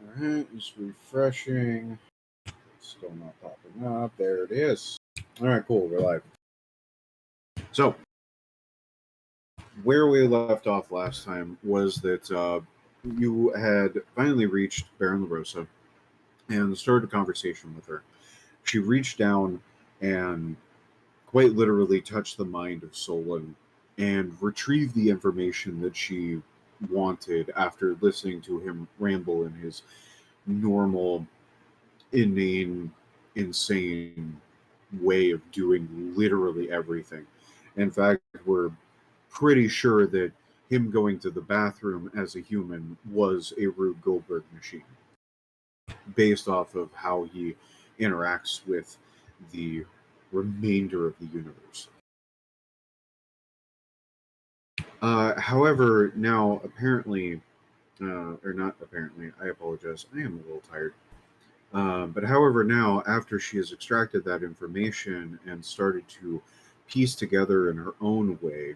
Alright, just refreshing. Still not popping up. There it is. Alright, cool. We're live. So, where we left off last time was that you had finally reached Baron LaRosa and started a conversation with her. She reached down and quite literally touched the mind of Solon and retrieved the information that she wanted after listening to him ramble in his normal, inane, insane way of doing literally everything. In fact, we're pretty sure that him going to the bathroom as a human was a Rube Goldberg machine, based off of how he interacts with the remainder of the universe. However, now apparently, or not apparently, I apologize, I am a little tired. But however, now after she has extracted that information and started to piece together in her own way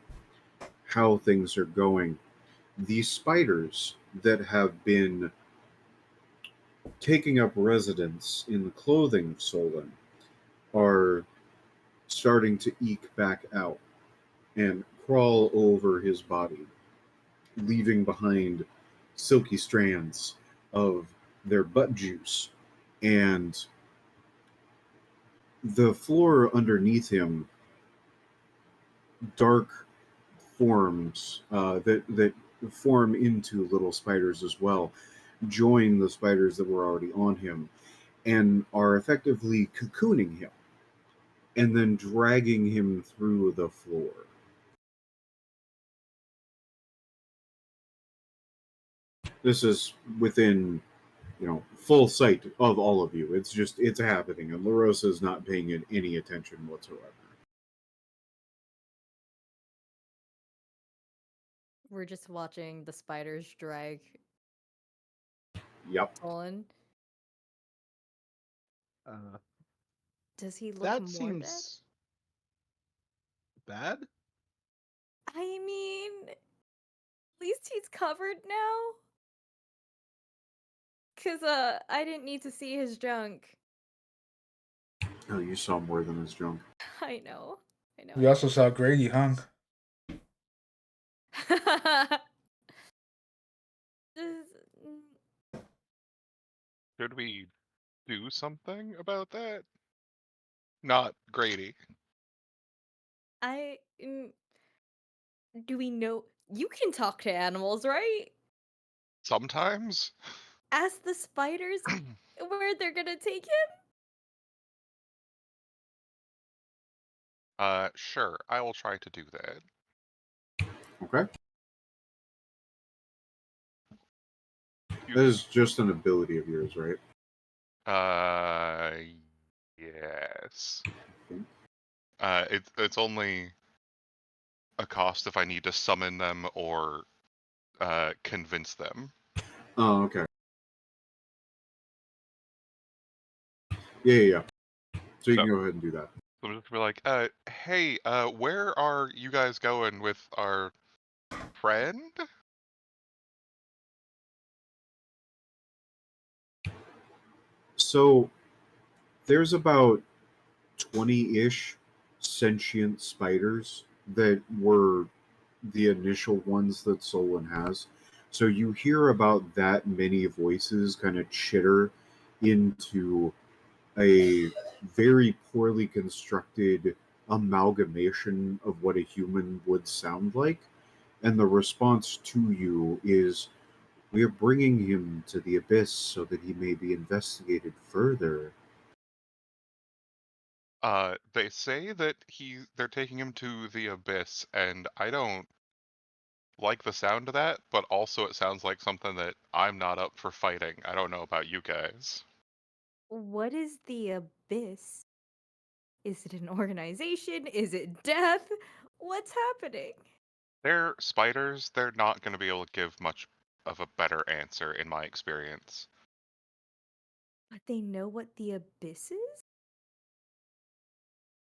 how things are going, these spiders that have been taking up residence in the clothing of Solon are starting to eke back out and crawl over his body, leaving behind silky strands of their butt juice. And the floor underneath him, dark forms that form into little spiders as well, join the spiders that were already on him and are effectively cocooning him and then dragging him through the floor. This is within, full sight of all of you. It's happening, and LaRosa is not paying it any attention whatsoever. We're just watching the spiders drag Yep. Solon. Does he look That more seems bad. I mean, at least he's covered now. Cause I didn't need to see his junk. Oh, you saw more than his junk. I know. We also saw Grady hung. Should we do something about that? Not Grady. Do we know you can talk to animals, right? Sometimes? Ask the spiders where they're gonna take him? Sure. I will try to do that. Okay. That is just an ability of yours, right? Yes. It's only a cost if I need to summon them or convince them. Oh, okay. Yeah. So you can go ahead and do that. So I'm just gonna be like, hey, where are you guys going with our friend? So there's about 20-ish sentient spiders that were the initial ones that Solon has. So you hear about that many voices kind of chitter into a very poorly constructed amalgamation of what a human would sound like. And the response to you is, "We are bringing him to the abyss so that he may be investigated further." They say that they're taking him to the abyss, and I don't like the sound of that, but also it sounds like something that I'm not up for fighting. I don't know about you guys. What is the abyss? Is it an organization? Is it death? What's happening? They're spiders, they're not going to be able to give much of a better answer in my experience. But they know what the abyss is?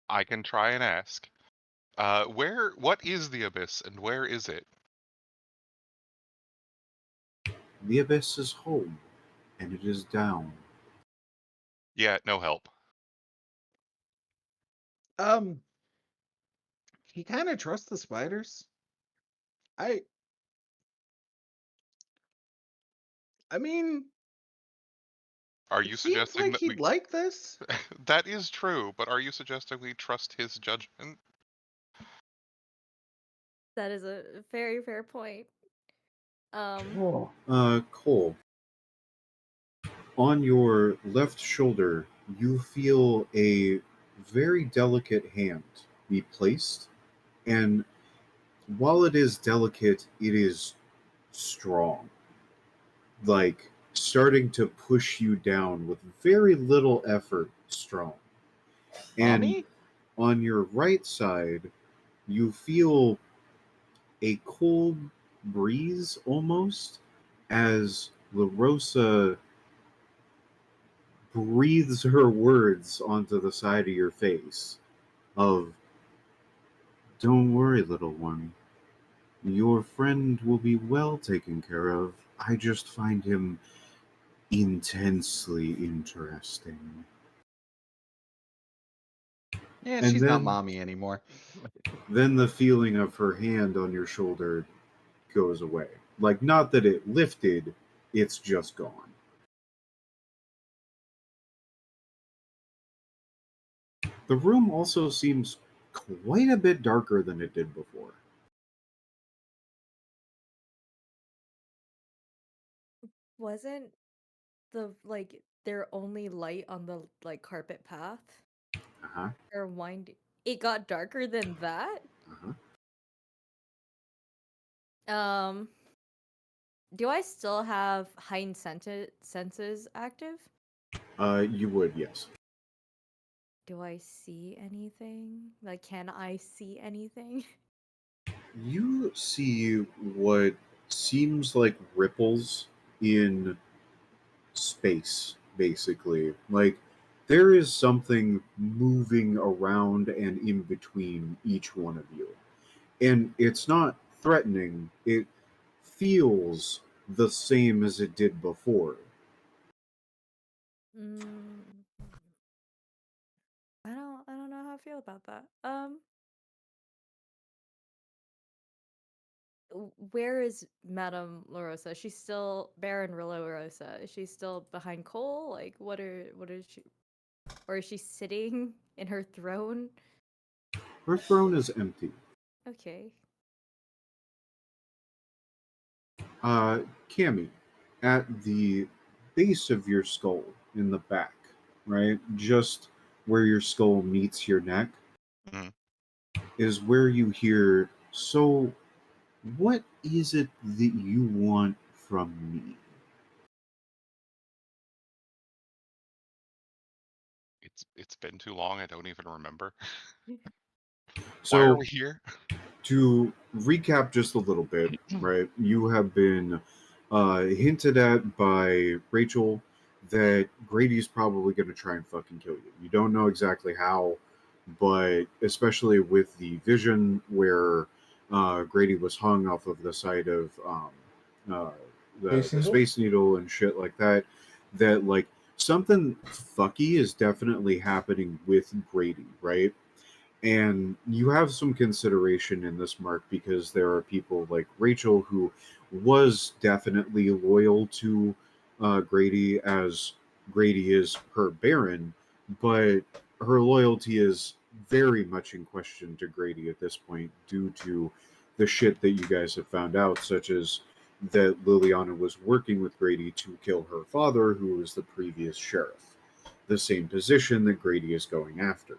I can try and ask. What is the abyss and where is it? The abyss is home. and it is down. Yeah, no help. He kind of trusts the spiders. I mean, Are it you seems suggesting like that he'd like this. that is true, but are you suggesting we trust his judgment? That is a very fair point. Cole, on your left shoulder, you feel a very delicate hand be placed, and while it is delicate, it is strong. Like starting to push you down with very little effort, strong. And Mommy? on your right side, you feel a cold breeze almost as LaRosa breathes her words onto the side of your face of, "Don't worry, little one. Your friend will be well taken care of. I just find him intensely interesting." Yeah, And she's not then mommy anymore. then the feeling of her hand on your shoulder goes away. Like, not that it lifted, it's just gone. The room also seems quite a bit darker than it did before. Wasn't their only light on the carpet path Uh-huh. or wind it got darker than that? Uh-huh. Um, do I still have heightened senses active? You would, yes. Do I see anything? Like, can I see anything? You see what seems like ripples in space, basically. Like, there is something moving around and in between each one of you. And it's not threatening, it feels the same as it did before. Mm, I don't know how I feel about that. Where is Madame LaRosa? She's still Baron LaRosa. Is she still behind Cole? Like, what is she? Or is she sitting in her throne? Her throne is empty. Okay. Uh, Cammy, at the base of your skull in the back, right? Just where your skull meets your neck, Mhm. is where you hear, "So, what is it that you want from me?" It's been too long. I don't even remember. Why are So, we here? to recap just a little bit, right? You have been hinted at by Rachel that Grady's probably going to try and fucking kill you. You don't know exactly how, but especially with the vision where Grady was hung off of the side of uh, Space the Needle? Space Needle and shit like that, that like something fucky is definitely happening with Grady, right? And you have some consideration in this, Mark, because there are people like Rachel who was definitely loyal to Grady, as Grady is her Baron, but her loyalty is very much in question to Grady at this point due to the shit that you guys have found out, such as that Liliana was working with Grady to kill her father, who was the previous sheriff, the same position that Grady is going after.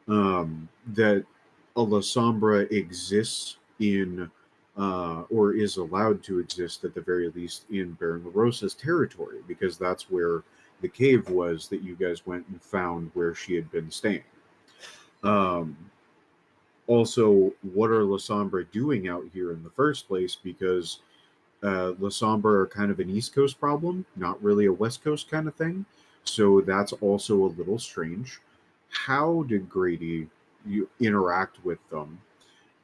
That a La Sombra exists in, or is allowed to exist at the very least in Baron LaRosa's territory, because that's where the cave was that you guys went and found where she had been staying. Um, Also, what are La Sombra doing out here in the first place? Because La Sombra are kind of an East Coast problem, not really a West Coast kind of thing. So that's also a little strange. How did Grady you interact with them?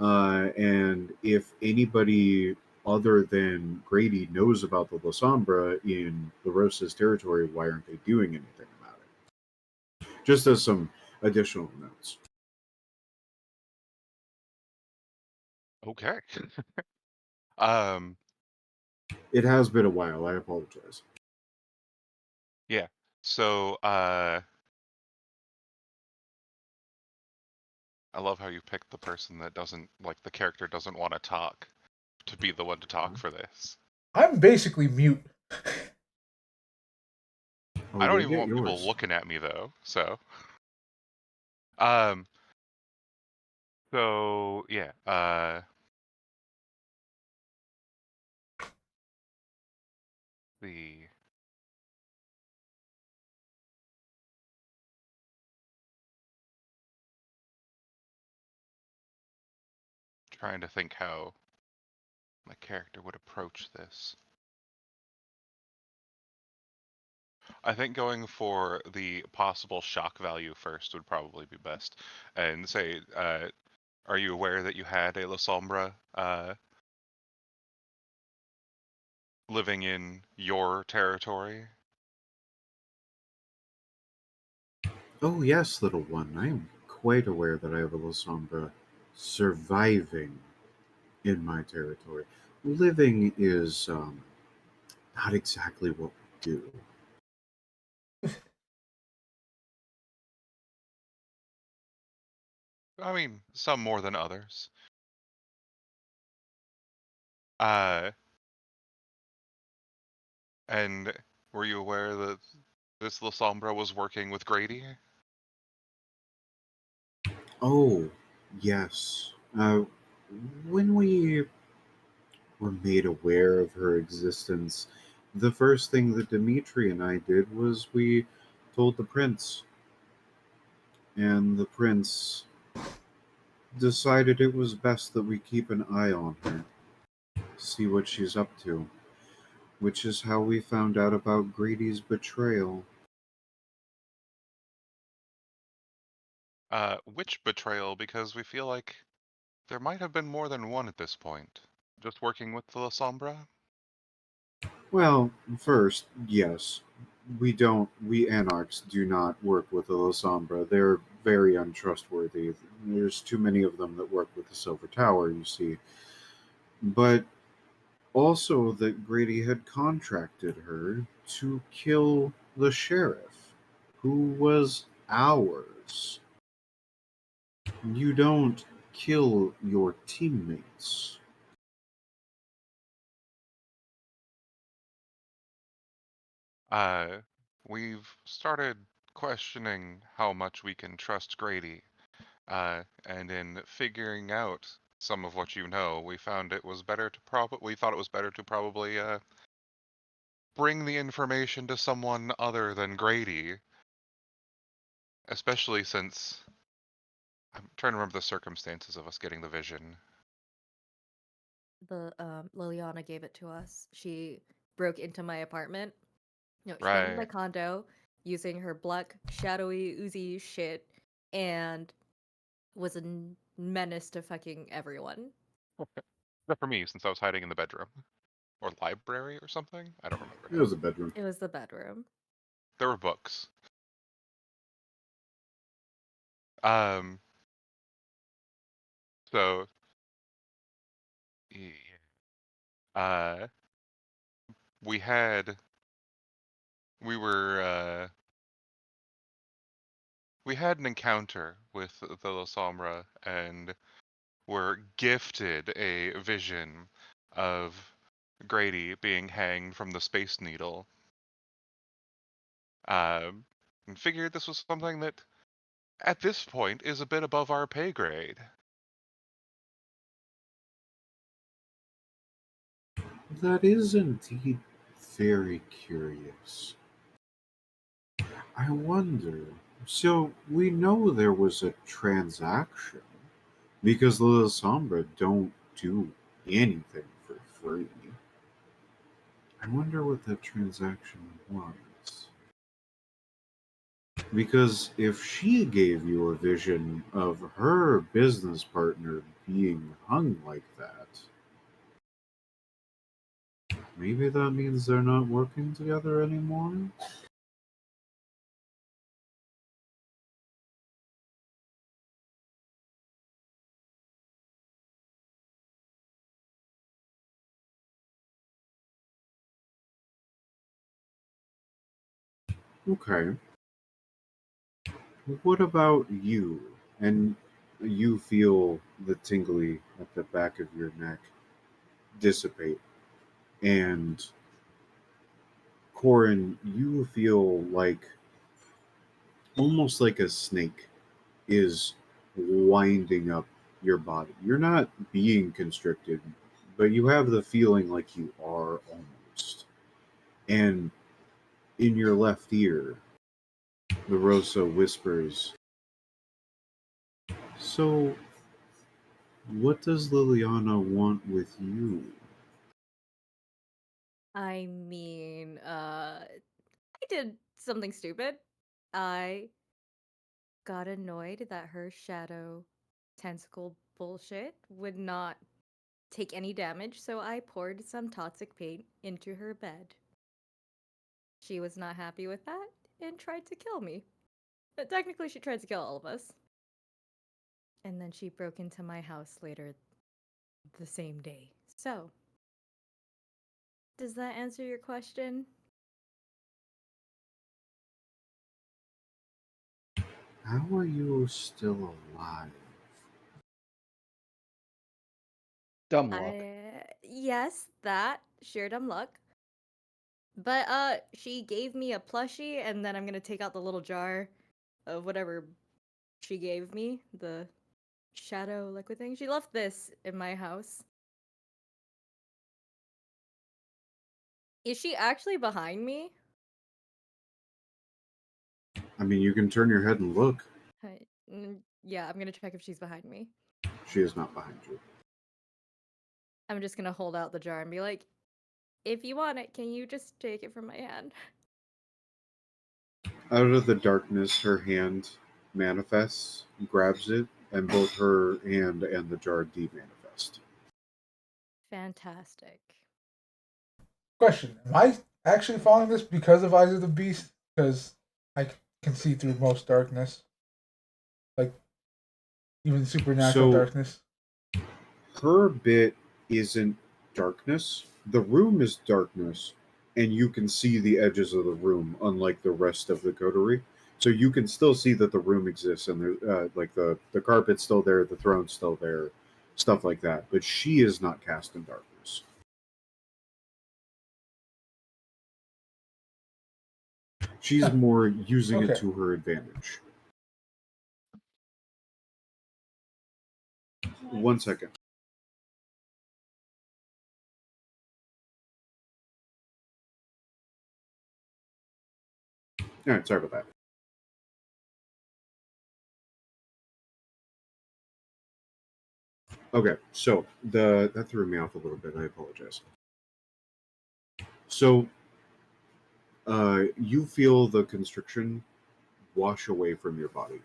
And if anybody other than Grady knows about the La Sombra in LaRosa's territory, why aren't they doing anything about it? Just as some additional notes. Okay. um, It has been a while. I apologize. yeah. So, I love how you picked the person that doesn't, like, the character doesn't want to talk to be the one to talk for this. I'm basically mute. Oh, I don't you'll even get want people yours. looking at me though, so. Um, so yeah, the trying to think how my character would approach this. I think going for the possible shock value first would probably be best. And say, are you aware that you had a La Sombra living in your territory? Oh, yes, little one. I am quite aware that I have a La Sombra surviving in my territory. Living is not exactly what we do. I mean, some more than others. Uh, and were you aware that this La Sombra was working with Grady? Oh, yes. When we were made aware of her existence, the first thing that Dimitri and I did was we told the prince. And the prince decided it was best that we keep an eye on her, see what she's up to, which is how we found out about Grady's betrayal. Which betrayal? Because we feel like there might have been more than one at this point. Just working with the La Sombra? Well, first, yes, we Anarchs do not work with the La Sombra. They're very untrustworthy. There's too many of them that work with the Silver Tower, you see. But also that Grady had contracted her to kill the sheriff, who was ours. You don't kill your teammates. Uh, we've started questioning how much we can trust Grady. And in figuring out some of what you know, we found it was better to we thought it was better to probably bring the information to someone other than Grady, especially since I'm trying to remember the circumstances of us getting the vision. The Liliana gave it to us. She broke into my apartment. No, she came to my Right. condo using her black shadowy oozy shit and was a menace to fucking everyone. Except for me, since I was hiding in the bedroom. Or library or something? I don't remember It now. was a bedroom. It was the bedroom. There were books. Um, so, yeah. Uh, we had, we were, we had an encounter with the La Sombra and were gifted a vision of Grady being hanged from the Space Needle. And figured this was something that, at this point, is a bit above our pay grade. That is indeed very curious. I wonder. So we know there was a transaction because the La Sombra don't do anything for free. I wonder what that transaction was. Because if she gave you a vision of her business partner being hung like that, Maybe that means they're not working together anymore? Okay. What about you? And you feel the tingly at the back of your neck dissipate. And Corin, you feel like almost like a snake is winding up your body. You're not being constricted, but you have the feeling like you are almost. And in your left ear, the Rosa whispers, "So, what does Liliana want with you?" I mean, I did something stupid. I got annoyed that her shadow tentacle bullshit would not take any damage, so I poured some toxic paint into her bed. She was not happy with that and tried to kill me. But technically, she tried to kill all of us. And then she broke into my house later the same day. So, does that answer your question? How are you still alive? Dumb luck. Yes, that sheer dumb luck. But she gave me a plushie, and then I'm gonna take out the little jar of whatever she gave me, the shadow liquid thing. She left this in my house. Is she actually behind me? I mean, you can turn your head and look. Yeah, I'm gonna check if she's behind me. She is not behind you. I'm just gonna hold out the jar and be like, if you want it, can you just take it from my hand? Out of the darkness, her hand manifests, grabs it, and both her hand and the jar demanifest. Fantastic. Question: am I actually following this because of Eyes of the Beast? Because I can see through most darkness, like even supernatural So darkness. her bit isn't darkness. The room is darkness, and you can see the edges of the room, unlike the rest of the coterie. So you can still see that the room exists, and like the carpet's still there, the throne's still there, stuff like that. But she is not cast in darkness. She's Huh. more using it Okay. to her advantage. 1 second. All right, sorry about that. Okay, so that threw me off a little bit. I apologize. So you feel the constriction wash away from your body,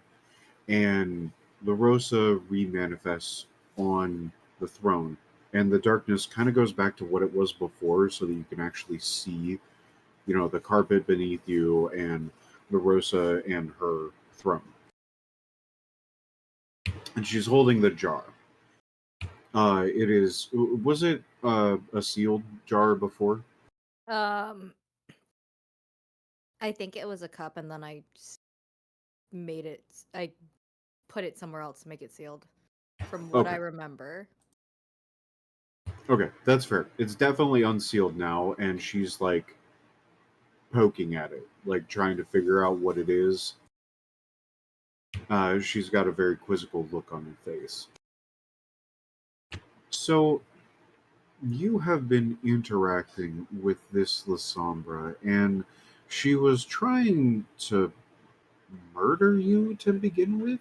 and La Rosa remanifests on the throne, and the darkness kind of goes back to what it was before, so that you can actually see, the carpet beneath you and La Rosa and her throne. And she's holding the jar. It is. Was it a sealed jar before? Um, I think it was a cup, and then I just made it. I put it somewhere else to make it sealed, from what I Okay. remember. Okay, that's fair. It's definitely unsealed now, and she's like poking at it, like trying to figure out what it is. She's got a very quizzical look on her face. So, you have been interacting with this Lasombra, and she was trying to murder you to begin with?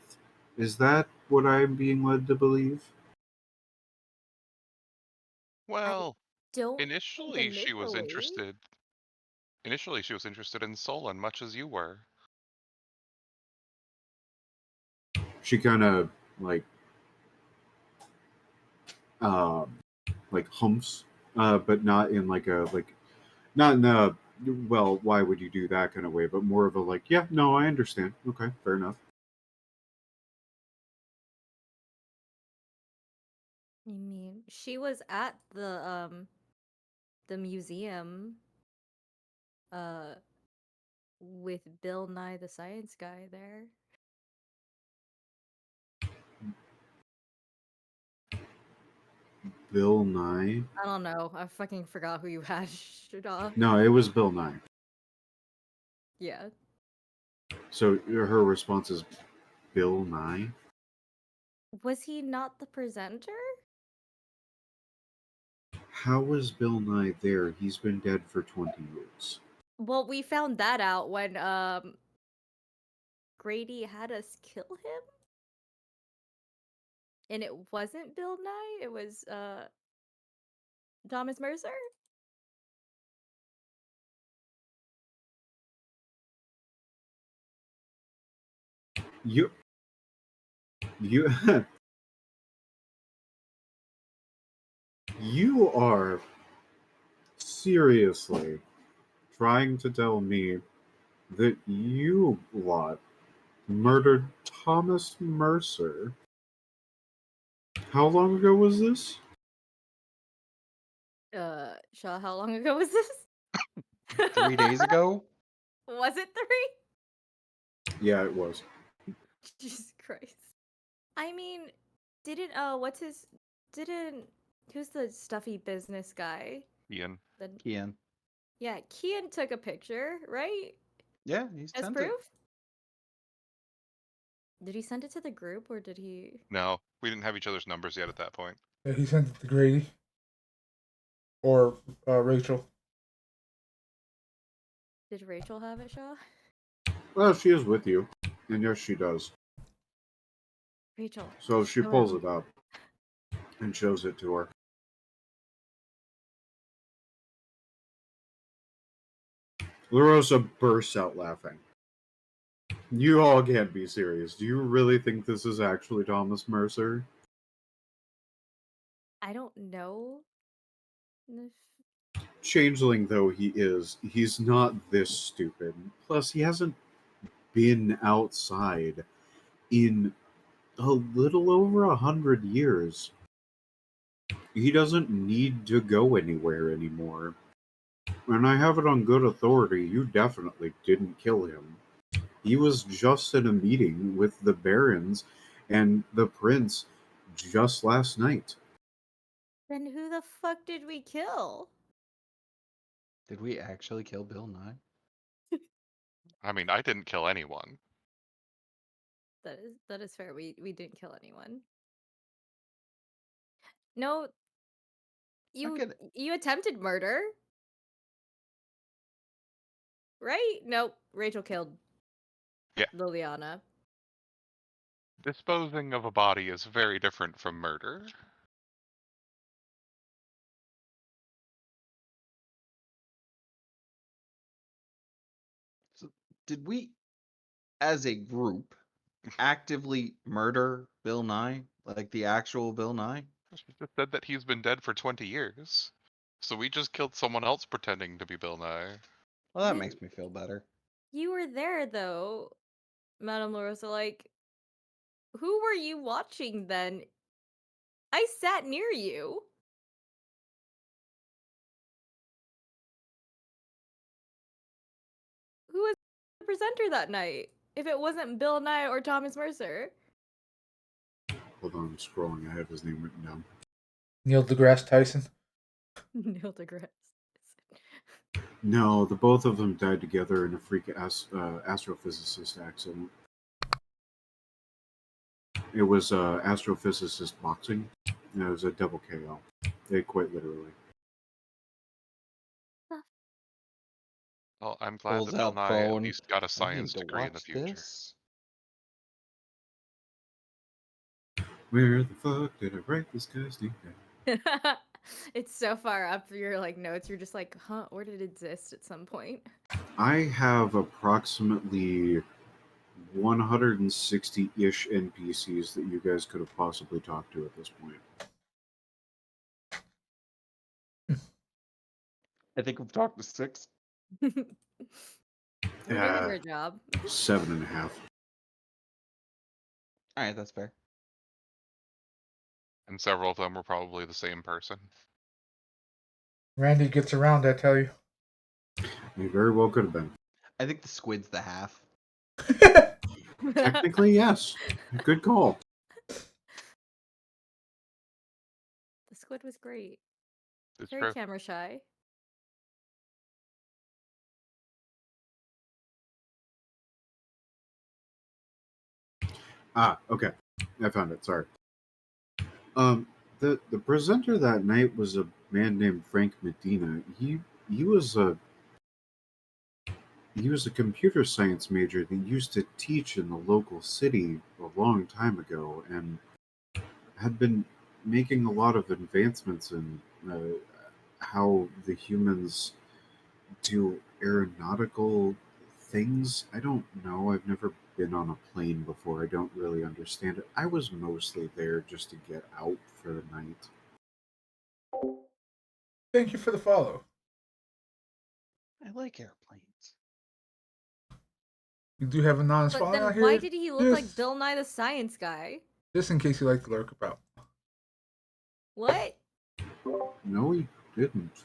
Is that what I'm being led to believe? I Well, don't think initially she was initially. interested. Initially, she was interested in Solon, much as you were. She kind of like, like humps but not in not in a well, why would you do that kind of way, but more of a like, yeah, no, I understand. Okay, fair enough. I mean, she was at the museum uh with Bill Nye the Science Guy there. Bill Nye. I don't know. I fucking forgot who you had. No, it was Bill Nye. Yeah. So her response is Bill Nye. Was he not the presenter? How was Bill Nye there? He's been dead for 20 years. Well, we found that out when Grady had us kill him. And it wasn't Bill Nye, it was Thomas Mercer. You you are seriously trying to tell me that you lot murdered Thomas Mercer. How long ago was this? Shaw, how long ago was this? 3 days ago? Was it 3? Yeah, it was. Jesus Christ. I mean, didn't who's the stuffy business guy? Ian. Kian. Yeah, Kian took a picture, right? Yeah, he's As sent proof? it. Did he send it to the group or did he? No, we didn't have each other's numbers yet at that point. Yeah, he sent it to Grady or Rachel. Did Rachel have it, Shaw? Well, she is with you, and yes, she does. Rachel. So she show pulls him. it up and shows it to her. LaRosa bursts out laughing. You all can't be serious. Do you really think this is actually Thomas Mercer? I don't know. if- Changeling though he is, he's not this stupid. Plus, he hasn't been outside in a little over 100 years. He doesn't need to go anywhere anymore. And I have it on good authority, you definitely didn't kill him. He was just in a meeting with the barons and the prince just last night. Then who the fuck did we kill? Did we actually kill Bill Nye? I mean, I didn't kill anyone. That is fair. We didn't kill anyone. No, Okay. you attempted murder, right? Nope. Rachel killed Yeah. Liliana. Disposing of a body is very different from murder. So did we, as a group, actively murder Bill Nye? Like the actual Bill Nye? She just said that he's been dead for 20 years. So we just killed someone else pretending to be Bill Nye. Well, that Then- makes me feel better. You were there though, Madame LaRosa. Like, who were you watching then? I sat near you. Who was the presenter that night? If it wasn't Bill Nye or Thomas Mercer. Hold on, I'm scrolling. I have his name written down. Neil deGrasse Tyson. Neil deGrasse. No, the both of them died together in a freak astrophysicist accident. It was astrophysicist boxing. And it was a double KO. They quite literally. Well, I'm glad Pulls that Bill out Nye at phone. least got a I science need to degree in the watch future. this. Where the fuck did I write this guy's name down? It's so far up your like notes. You're just like, huh? Where did it exist at some point? I have approximately 160-ish NPCs that you guys could have possibly talked to at this point. I think we've talked to 6. We're doing a Yeah. great job. 7.5. All right, that's fair. And several of them were probably the same person. Randy gets around, I tell you. He very well could have been. I think the squid's the half. Technically, yes. Good call. The squid was great. It's Very true. camera shy. Okay. I found it. Sorry. The presenter that night was a man named Frank Medina. He was a computer science major that used to teach in the local city a long time ago, and had been making a lot of advancements in how the humans do aeronautical things. I don't know. I've never been on a plane before. I don't really understand it. I was mostly there just to get out for the night. Thank you for the follow. I like airplanes. We do have a non But following then out here. why did he look like Just- Bill Nye the Science Guy? Just in case you like to lurk about. What? No, he didn't.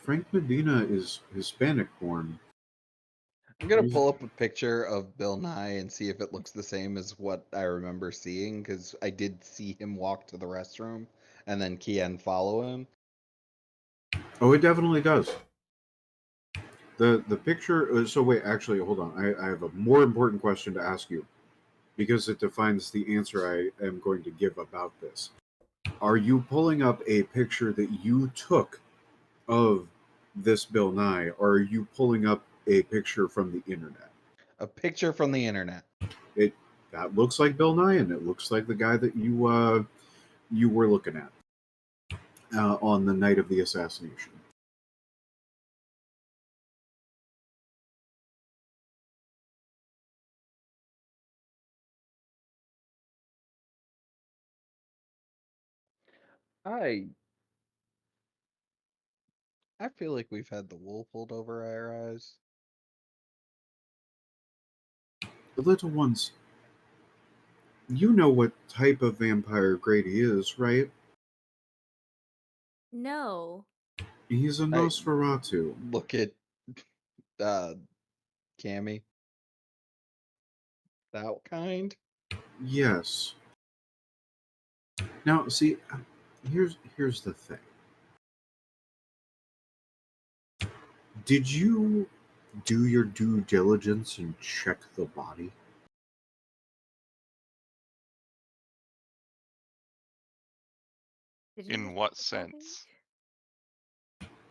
Frank Medina is Hispanic born. I'm gonna He's- pull up a picture of Bill Nye and see if it looks the same as what I remember seeing, because I did see him walk to the restroom and then Kian follow him. Oh, it definitely does. The picture. So wait, actually, hold on. I have a more important question to ask you, because it defines the answer I am going to give about this. Are you pulling up a picture that you took of this Bill Nye, or are you pulling up a picture from the internet? A picture from the internet. That looks like Bill Nye, and it looks like the guy that you were looking at on the night of the assassination. I feel like we've had the wool pulled over our eyes. The little ones, you know what type of vampire Grady is, right? No. He's a Nosferatu. Look at Cammy. That kind. Yes. Now, see, here's the thing. Did you do your due diligence and check the body? Did you In look what at the body? sense?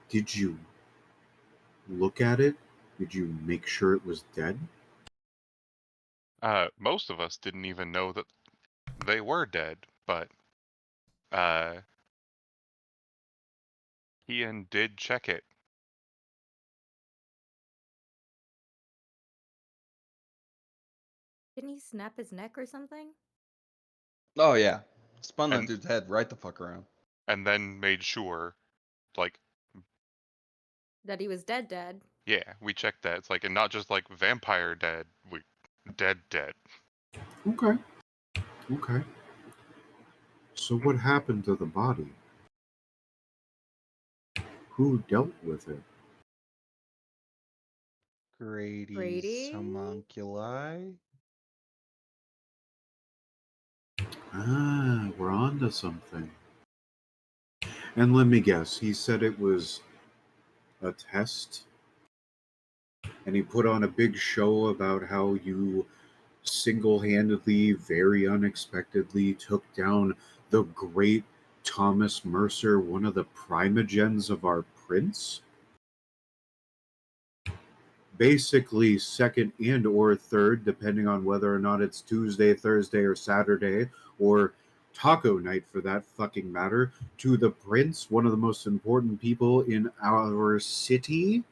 Did you look at it? Did you make sure it was dead? Most of us didn't even know that they were dead, but Ian did check it. Didn't he snap his neck or something? Oh yeah, spun that And- dude's head right the fuck around. And then made sure, like, That he was dead. yeah, we checked that. It's like, and not just like vampire dead, we dead. Okay. Okay. So what happened to the body? Who dealt with it? Grady's Grady? homunculi. Ah, we're on to something. And let me guess, he said it was a test? And he put on a big show about how you single-handedly, very unexpectedly took down the great Thomas Mercer, one of the primogens of our prince? Basically second and or third, depending on whether or not it's Tuesday, Thursday, or Saturday, or taco night for that fucking matter, to the prince, one of the most important people in our city,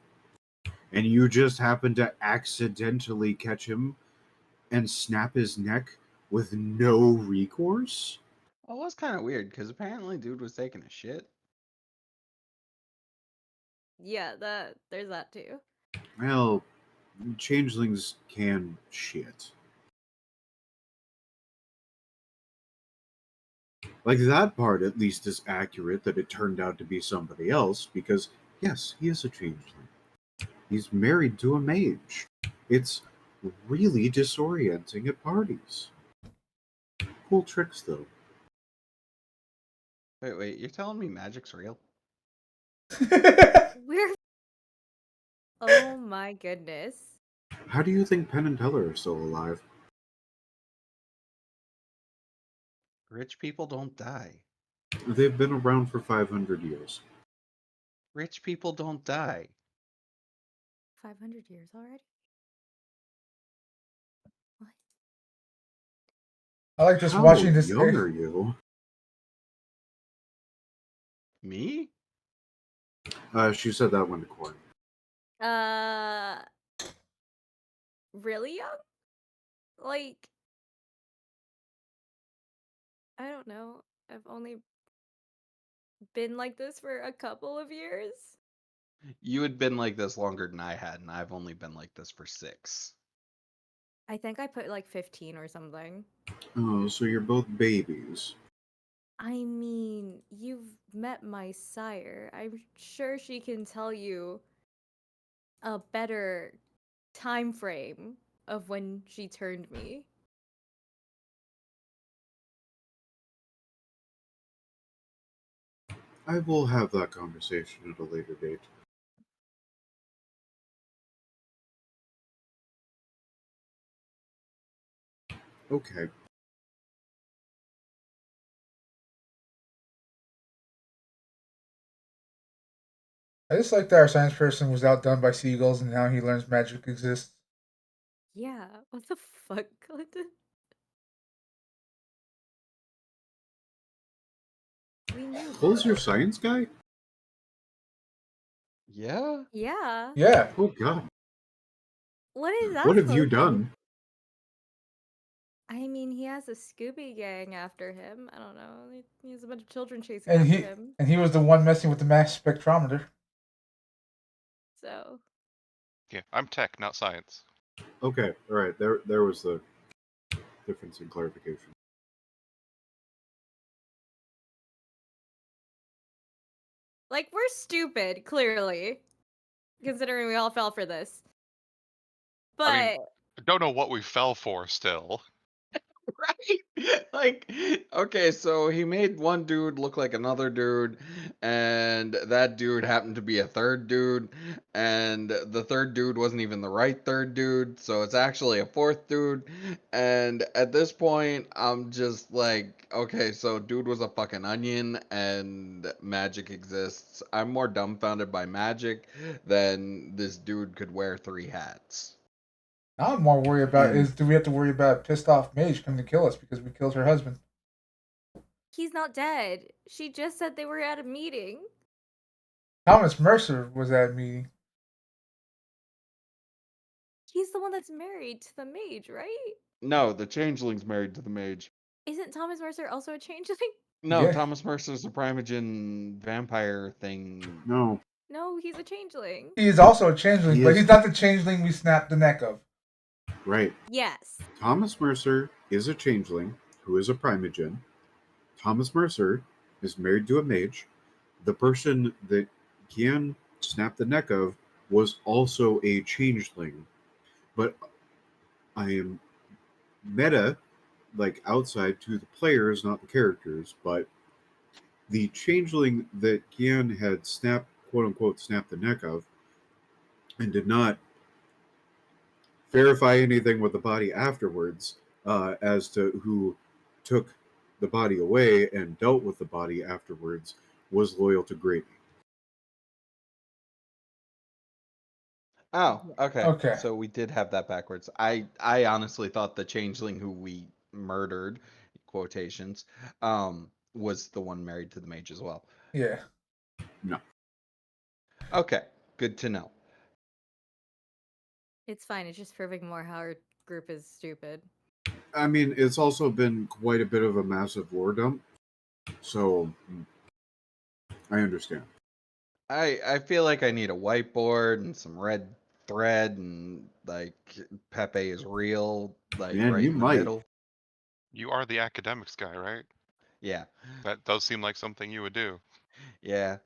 and you just happen to accidentally catch him and snap his neck with no recourse? Well, it was kind of weird because apparently dude was taking a shit. Yeah, there's that too. Well, changelings can shit. Like, that part at least is accurate that it turned out to be somebody else, because, yes, he is a changeling. He's married to a mage. It's really disorienting at parties. Cool tricks, though. Wait, you're telling me magic's real? We're Oh my goodness. How do you think Penn and Teller are still alive? Rich people don't die. They've been around for 500 years. Rich people don't die. 500 years already? What? I like just How watching this. young are you? Me? She said that one to Corey. Uh, really young? Like, I don't know. I've only been like this for a couple of years. You had been like this longer than I had, and I've only been like this for 6. I think I put like 15 or something. Oh, so you're both babies. I mean, you've met my sire. I'm sure she can tell you a better time frame of when she turned me. I will have that conversation at a later date. Okay. I just like that our science person was outdone by seagulls and now he learns magic exists. Yeah, what the fuck, Clinton? We knew Cole's your this. science guy? Yeah? Yeah. Yeah. Oh, God. What is that What have you supposed to done? I mean, he has a Scooby gang after him. I don't know. He has a bunch of children chasing And after he him. and he was the one messing with the mass spectrometer. So, Yeah, I'm tech, not science. Okay, all right. There was the difference in clarification. like, we're stupid, clearly, considering we all fell for this. But I mean, I don't know what we fell for still. Right? Like, okay, so he made one dude look like another dude, and that dude happened to be a third dude, and the third dude wasn't even the right third dude, so it's actually a fourth dude. And at this point, I'm just like, okay, so dude was a fucking onion, and magic exists. I'm more dumbfounded by magic than this dude could wear 3 hats. Now I'm more worried about And is do we have to worry about a pissed off mage coming to kill us because we killed her husband? he's not dead. She just said they were at a meeting. Thomas Mercer was at a meeting. He's the one that's married to the mage, right? No, the changeling's married to the mage. Isn't Thomas Mercer also a changeling? No, Yeah. Thomas Mercer's a primogen vampire thing. no, No, he's a changeling. He is also a changeling, He but is- he's not the changeling we snapped the neck of. right. Yes. Thomas Mercer is a changeling who is a primogen. Thomas Mercer is married to a mage. The person that Kian snapped the neck of was also a changeling. But I am meta, like outside to the players, not the characters. But the changeling that Kian had snapped, quote unquote, snapped the neck of, and did not verify anything with the body afterwards as to who took the body away and dealt with the body afterwards, was loyal to Grady. Oh, Yeah. okay. Okay. So we did have that backwards. I honestly thought the changeling who we murdered, quotations, was the one married to the mage as well. Yeah. No. Okay, good to know. It's fine. It's just proving more how our group is stupid. I mean, it's also been quite a bit of a massive war dump, so I understand. I feel like I need a whiteboard and some red thread and like Pepe is real, like Man, right you in the might. middle. You are the academics guy, right? Yeah. That does seem like something you would do. Yeah.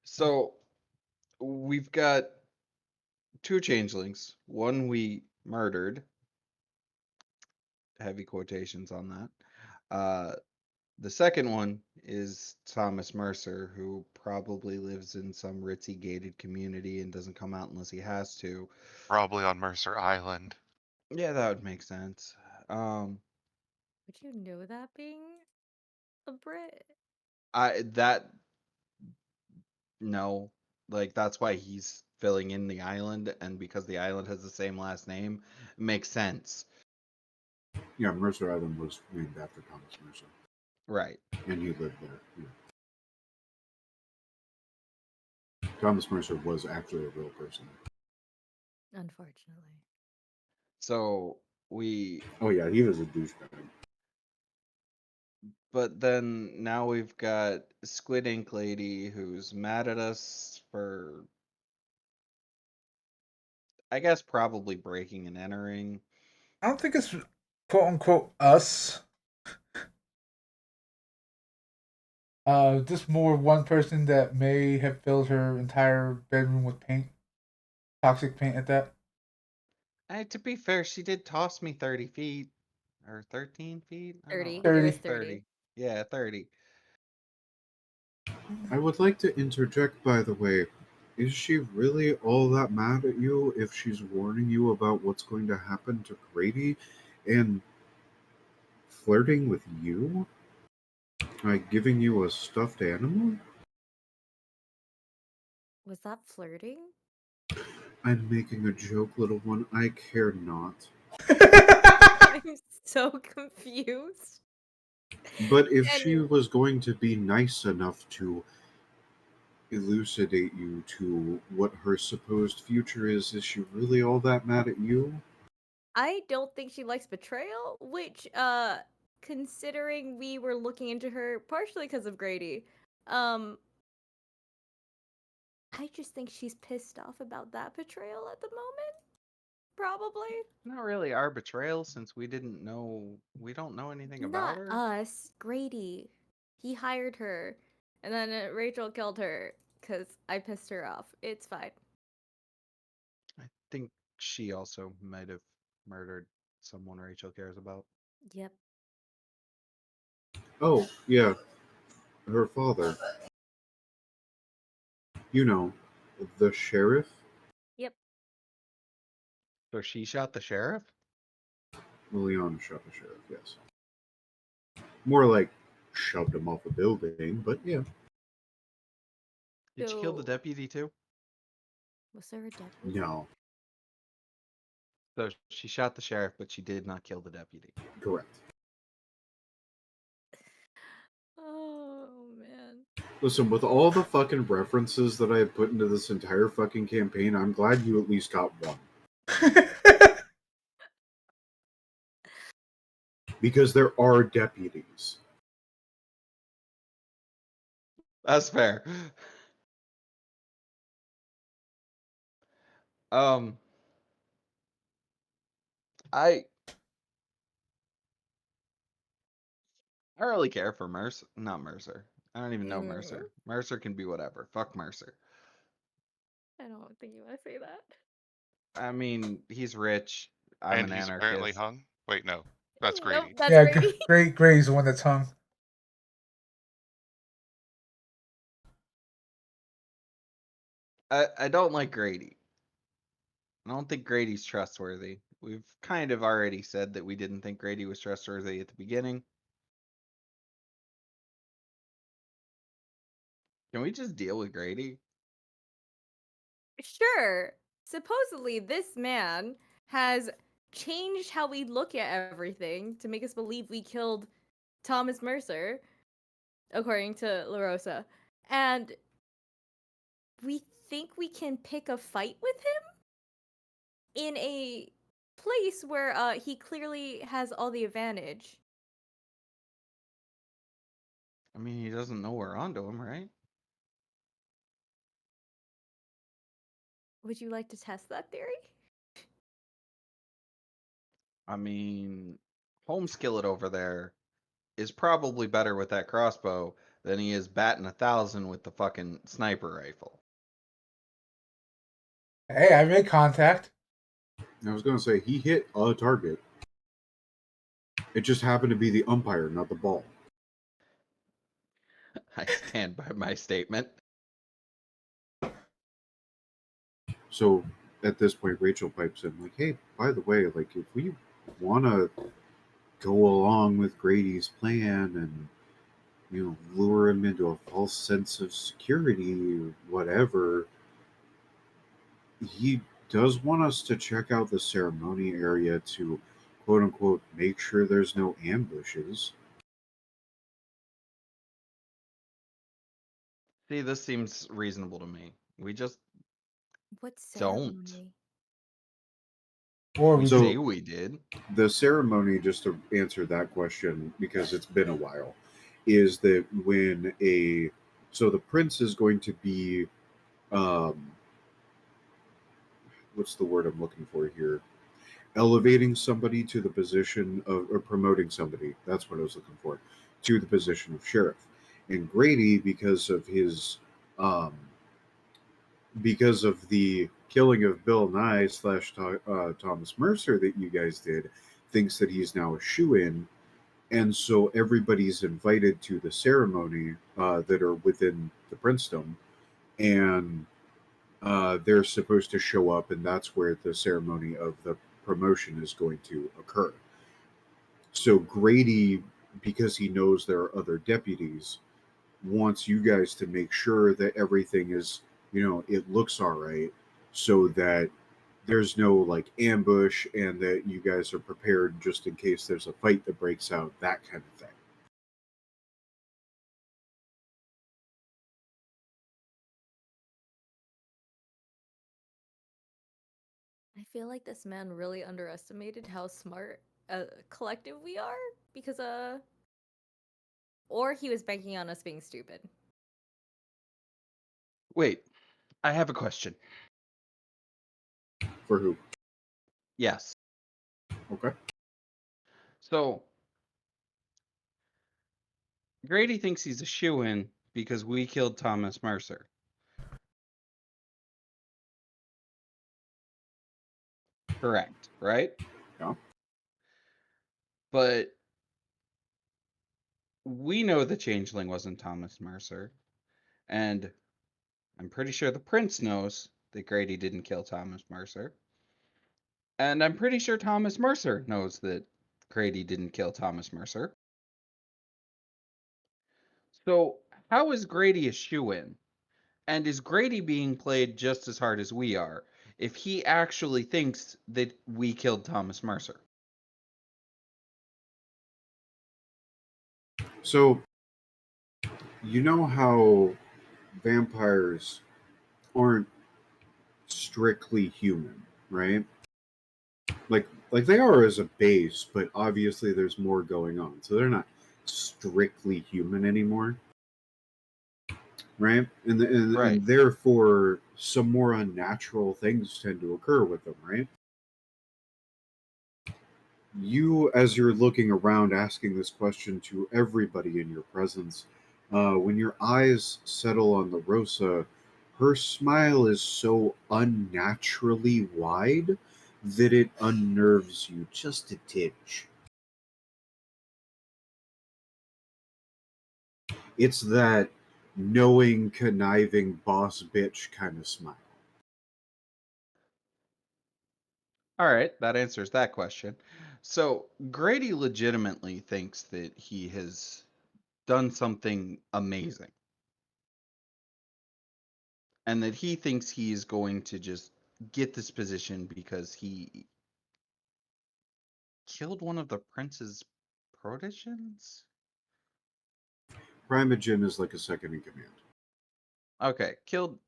So we've got two changelings. One we murdered. Heavy quotations on that. The second one is Thomas Mercer, who probably lives in some ritzy gated community and doesn't come out unless he has to. Probably on Mercer Island. Yeah, that would make sense. Um, Would you know that being a Brit? I that no, like that's why he's filling in the island, and because the island has the same last name, it makes sense. Yeah, Mercer Island was named after Thomas Mercer, Right. and he lived there. Yeah. Thomas Mercer was actually a real person. Unfortunately. So we, Oh yeah, he was a douchebag. but then now we've got Squid Ink Lady who's mad at us for, I guess, probably breaking and entering. I don't think it's quote unquote us. Just more one person that may have filled her entire bedroom with paint, toxic paint at that. To be fair, she did toss me 30 feet or 13 feet. I don't 30. know. It was 30. 30. 30. Yeah, 30. I would like to interject, by the way. Is she really all that mad at you if she's warning you about what's going to happen to Grady and flirting with you? Like giving you a stuffed animal? Was that flirting? I'm making a joke, little one. I care not. I'm so confused. But if she Anyway, was going to be nice enough to elucidate you to what her supposed future is she really all that mad at you? I don't think she likes betrayal, which, considering we were looking into her partially because of Grady, um, I just think she's pissed off about that betrayal at the moment. Probably. Not really our betrayal since we don't know anything about Not her. us, Grady. He hired her, and then Rachel killed her because I pissed her off. It's fine. I think she also might have murdered someone Rachel cares about. Yep. Oh, yeah, her father. You know, the sheriff? Yep. So she shot the sheriff? Liliana shot the sheriff, yes. More like shoved him off a building, but yeah. Did she kill the So, deputy too? was there a deputy? No, So she shot the sheriff, but she did not kill the deputy. correct. Oh, man. Listen, with all the fucking references that I have put into this entire fucking campaign, I'm glad you at least got one. Because there are deputies. That's fair. Um, I I don't really care for Mercer. Not Mercer. I don't even know Mm, Mercer. Mercer can be whatever. Fuck Mercer. I don't think you want to say that. I mean, he's rich. I'm And an he's apparently anarchist. hung. Wait, no. That's Nope, Grady. that's Yeah, Grady. Gray's the one that's hung. I don't like Grady. I don't think Grady's trustworthy. We've kind of already said that we didn't think Grady was trustworthy at the beginning. Can we just deal with Grady? Sure. Supposedly, this man has changed how we look at everything to make us believe we killed Thomas Mercer, according to La Rosa. And we think we can pick a fight with him in a place where he clearly has all the advantage. I mean, he doesn't know we're onto him, right? Would you like to test that theory? I mean, Home Skillet over there is probably better with that crossbow than he is batting 1,000 with the fucking sniper rifle. Hey, I made contact. I was going to say he hit a target. It just happened to be the umpire, not the ball. I stand by my statement. So at this point, Rachel pipes in, like, hey, by the way, like, if we want to go along with Grady's plan and, lure him into a false sense of security or whatever, he does want us to check out the ceremony area to, quote unquote, make sure there's no ambushes. See, this seems reasonable to me. We just What don't. ceremony? Or We we So- say we did. The ceremony, just to answer that question, because it's been a while, is that so the prince is going to be, um, what's the word I'm looking for here? Elevating somebody to the position of, or promoting somebody, that's what I was looking for, to the position of sheriff. And Grady, um, because of the killing of Bill Nye slash Thomas Mercer that you guys did, thinks that he's now a shoe-in. And so everybody's invited to the ceremony that are within the princedom, and they're supposed to show up, and that's where the ceremony of the promotion is going to occur. So Grady, because he knows there are other deputies, wants you guys to make sure that everything is, it looks all right, so that there's no like ambush, and that you guys are prepared just in case there's a fight that breaks out, that kind of thing. I feel like this man really underestimated how smart a collective we are because or he was banking on us being stupid. Wait, I have a question. For who? Yes. Okay. So, Grady thinks he's a shoo-in because we killed Thomas Mercer. Correct, right? Yeah. But we know the changeling wasn't Thomas Mercer, and I'm pretty sure the prince knows that Grady didn't kill Thomas Mercer. And I'm pretty sure Thomas Mercer knows that Grady didn't kill Thomas Mercer. So, how is Grady a shoo-in? And is Grady being played just as hard as we are if he actually thinks that we killed Thomas Mercer? So, you know how vampires aren't strictly human, right? Like they are as a base, but obviously there's more going on. So they're not strictly human anymore, right? Right. And therefore some more unnatural things tend to occur with them, right? You, as you're looking around asking this question to everybody in your presence, when your eyes settle on the Rosa, her smile is so unnaturally wide that it unnerves you just a tinge. It's that knowing, conniving boss bitch kind of smile. All right, that answers that question. So, Grady legitimately thinks that he has done something amazing. And that he thinks he's going to just get this position because he killed one of the prince's protegens? Primogen is like a second in command. Okay, killed,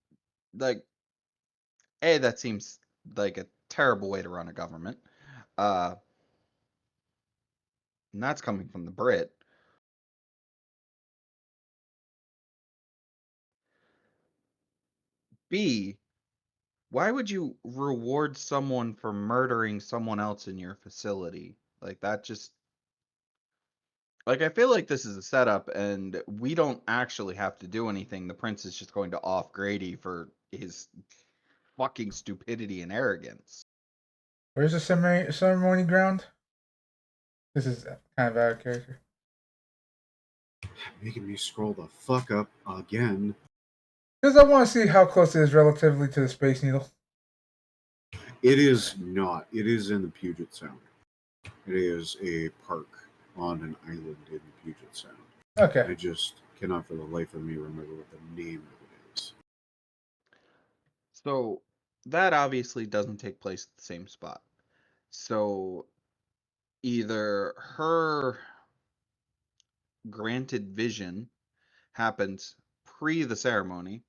like, A, that seems like a terrible way to run a government. And that's coming from the Brit. B, why would you reward someone for murdering someone else in your facility? Like that just like I feel like this is a setup and we don't actually have to do anything. The prince is just going to off Grady for his fucking stupidity and arrogance. Where's the ceremony ground? This is kind of out of character. Making me scroll the fuck up again. Because I want to see how close it is relatively to the Space Needle. It is not. It is in the Puget Sound. It is a park on an island in the Puget Sound. Okay. I just cannot for the life of me remember what the name of it is. So that obviously doesn't take place at the same spot. So either her granted vision happens pre the ceremony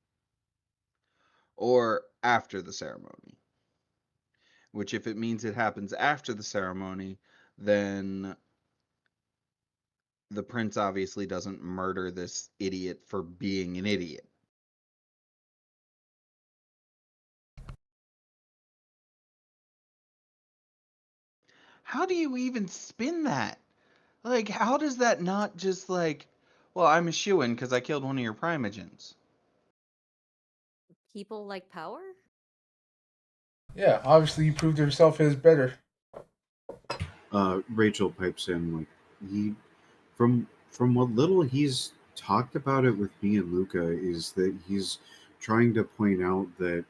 or after the ceremony. Which, if it means it happens after the ceremony, then the prince obviously doesn't murder this idiot for being an idiot. How do you even spin that? Like, how does that not just like, well, I'm a shoo-in because I killed one of your primogens? People like power? Yeah, obviously you proved yourself is better. Rachel pipes in like he from what little he's talked about it with me and Luca is that he's trying to point out that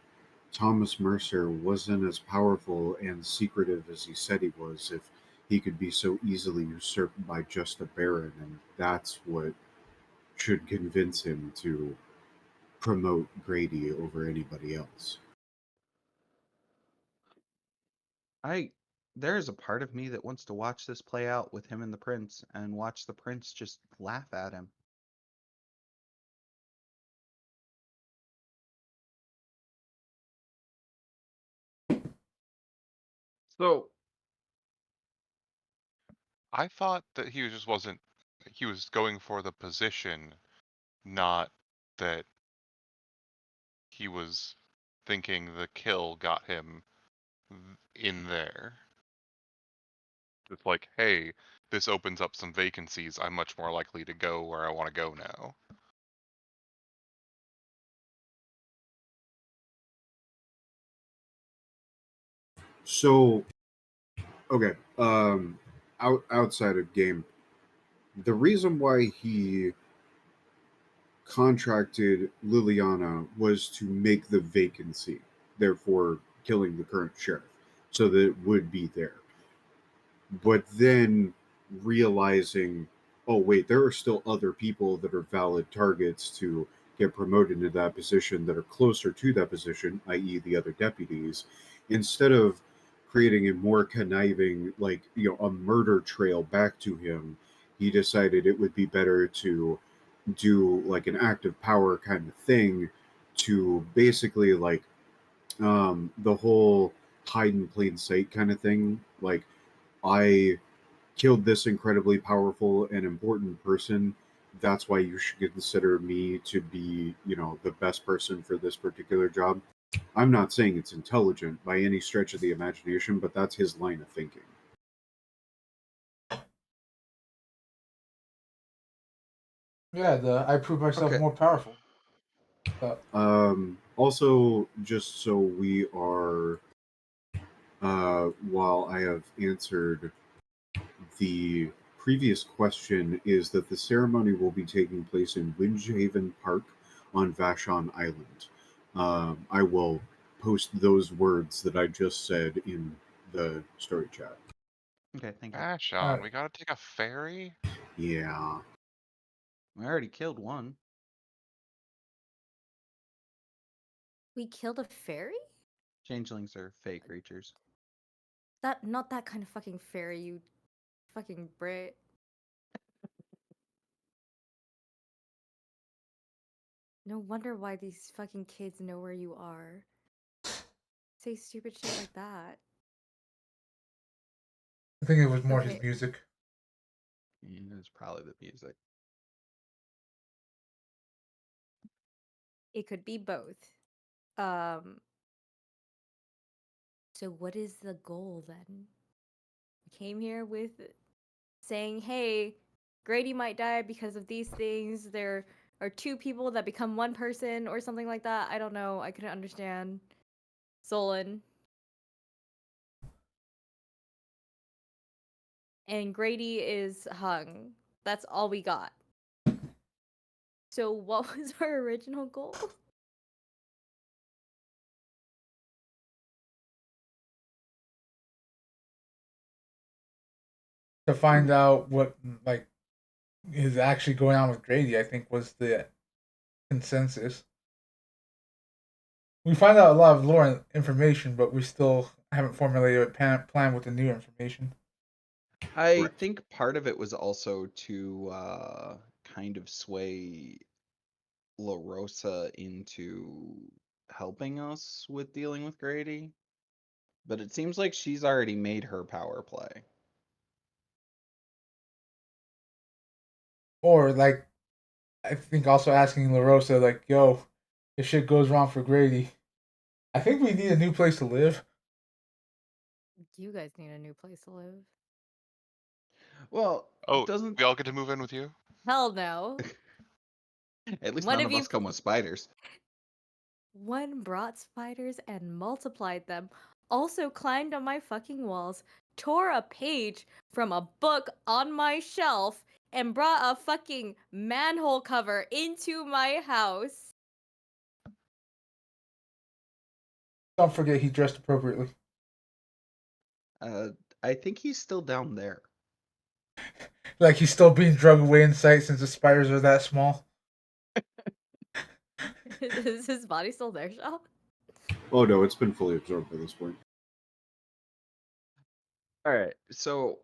Thomas Mercer wasn't as powerful and secretive as he said he was if he could be so easily usurped by just a baron, and that's what should convince him to promote Grady over anybody else. There's a part of me that wants to watch this play out with him and the prince and watch the prince just laugh at him. So, I thought that he just wasn't. He was going for the position, not that he was thinking the kill got him in there. It's like, hey, this opens up some vacancies. I'm much more likely to go where I want to go now. So, okay, outside of game, the reason why he contracted Liliana was to make the vacancy, therefore killing the current sheriff, so that it would be there. But then realizing, oh wait, there are still other people that are valid targets to get promoted into that position that are closer to that position, i.e., the other deputies, instead of creating a more conniving, like, a murder trail back to him, he decided it would be better to do like an active power kind of thing to basically like the whole hide in plain sight kind of thing. Like, I killed this incredibly powerful and important person. That's why you should consider me to be, the best person for this particular job. I'm not saying it's intelligent by any stretch of the imagination, but that's his line of thinking. Yeah, I proved myself okay. more powerful. Also, just so we are, while I have answered the previous question, is that the ceremony will be taking place in Windhaven Park on Vashon Island. I will post those words that I just said in the story chat. Okay, thank you. Ashon, we gotta take a ferry? Yeah. We already killed one. We killed a fairy? Changelings are fake creatures. Not that kind of fucking fairy, you fucking Brit. No wonder why these fucking kids know where you are. Say stupid shit like that. I think it was more his Okay. music. It's probably the music. It could be both. Um, so what is the goal then? We came here with saying, hey, Grady might die because of these things. There are two people that become one person or something like that. I don't know. I couldn't understand. Solon. And Grady is hung. That's all we got. So what was our original goal? To find out what like is actually going on with Grady, I think was the consensus. We find out a lot of lore information, but we still haven't formulated a plan with the new information. I Correct. think part of it was also to kind of sway La Rosa into helping us with dealing with Grady. But it seems like she's already made her power play. Or like, I think also asking La Rosa, like, yo, if shit goes wrong for Grady, I think we need a new place to live. You guys need a new place to live. Well, Oh, doesn't we all get to move in with you? Hell no. at least One none of of us you come with spiders. One brought spiders and multiplied them, also climbed on my fucking walls, tore a page from a book on my shelf, and brought a fucking manhole cover into my house. Don't forget he dressed appropriately. Uh, I think he's still down there. Like he's still being drugged away in sight since the spiders are that small. Is his body still there, Shaw? Oh no, it's been fully absorbed by this point. All right, so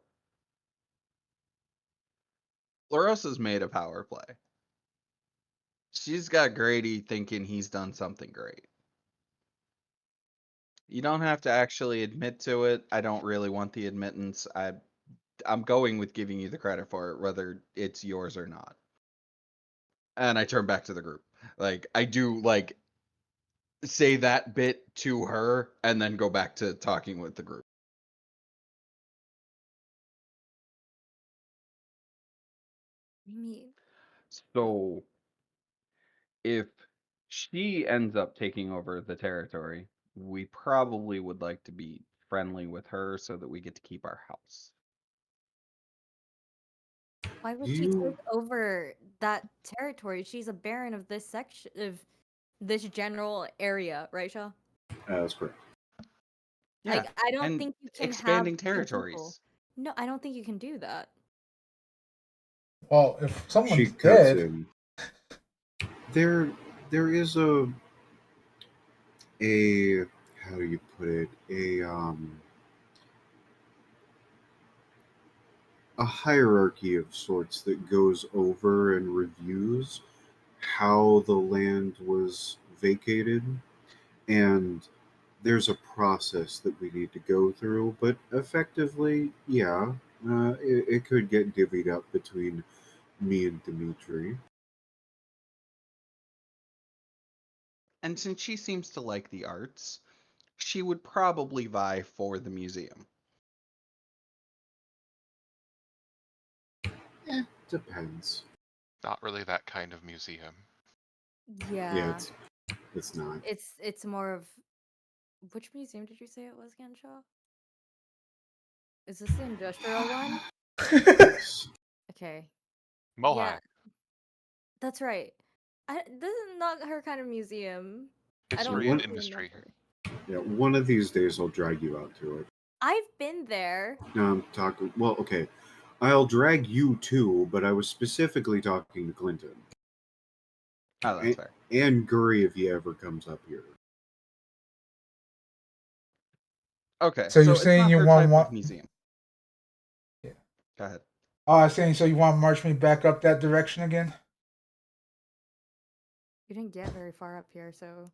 Larosa's made a power play. She's got Grady thinking he's done something great. You don't have to actually admit to it. I don't really want the admittance. I'm going with giving you the credit for it, whether it's yours or not. And I turn back to the group. Like I do like say that bit to her and then go back to talking with the group. I mean, So if she ends up taking over the territory, we probably would like to be friendly with her so that we get to keep our house. why would she You, take over that territory? She's a baron of this section of this general area, right, Shaw? that's correct. Yeah, Like, I don't and think you can have expanding two people. territories. No, I don't think you can do that. Well, if She someone's cuts dead, in. There, there is a how do you put it, a hierarchy of sorts that goes over and reviews how the land was vacated, and there's a process that we need to go through. But effectively, yeah, it could get divvied up between me and Dimitri. And since she seems to like the arts, she would probably vie for the museum. Depends. Not really that kind of museum. Yeah, Yeah. it's not. It's more of which museum did you say it was again, Shaw? Is this the industrial one? Yes. Okay. Mohai. Yeah, that's right. This is not her kind of museum. I don't History and think One, we enough industry. her. yeah, one of these days I'll drag you out to it. I've been there. No, I'm talking. Well, okay, I'll drag you too, but I was specifically talking to Clinton Oh, that's and, fair. and Guri if he ever comes up here. Okay, so you're so it's saying not you her want type of what? museum. Yeah. Go ahead. Oh, I was saying so you want to march me back up that direction again? You didn't get very far up here, so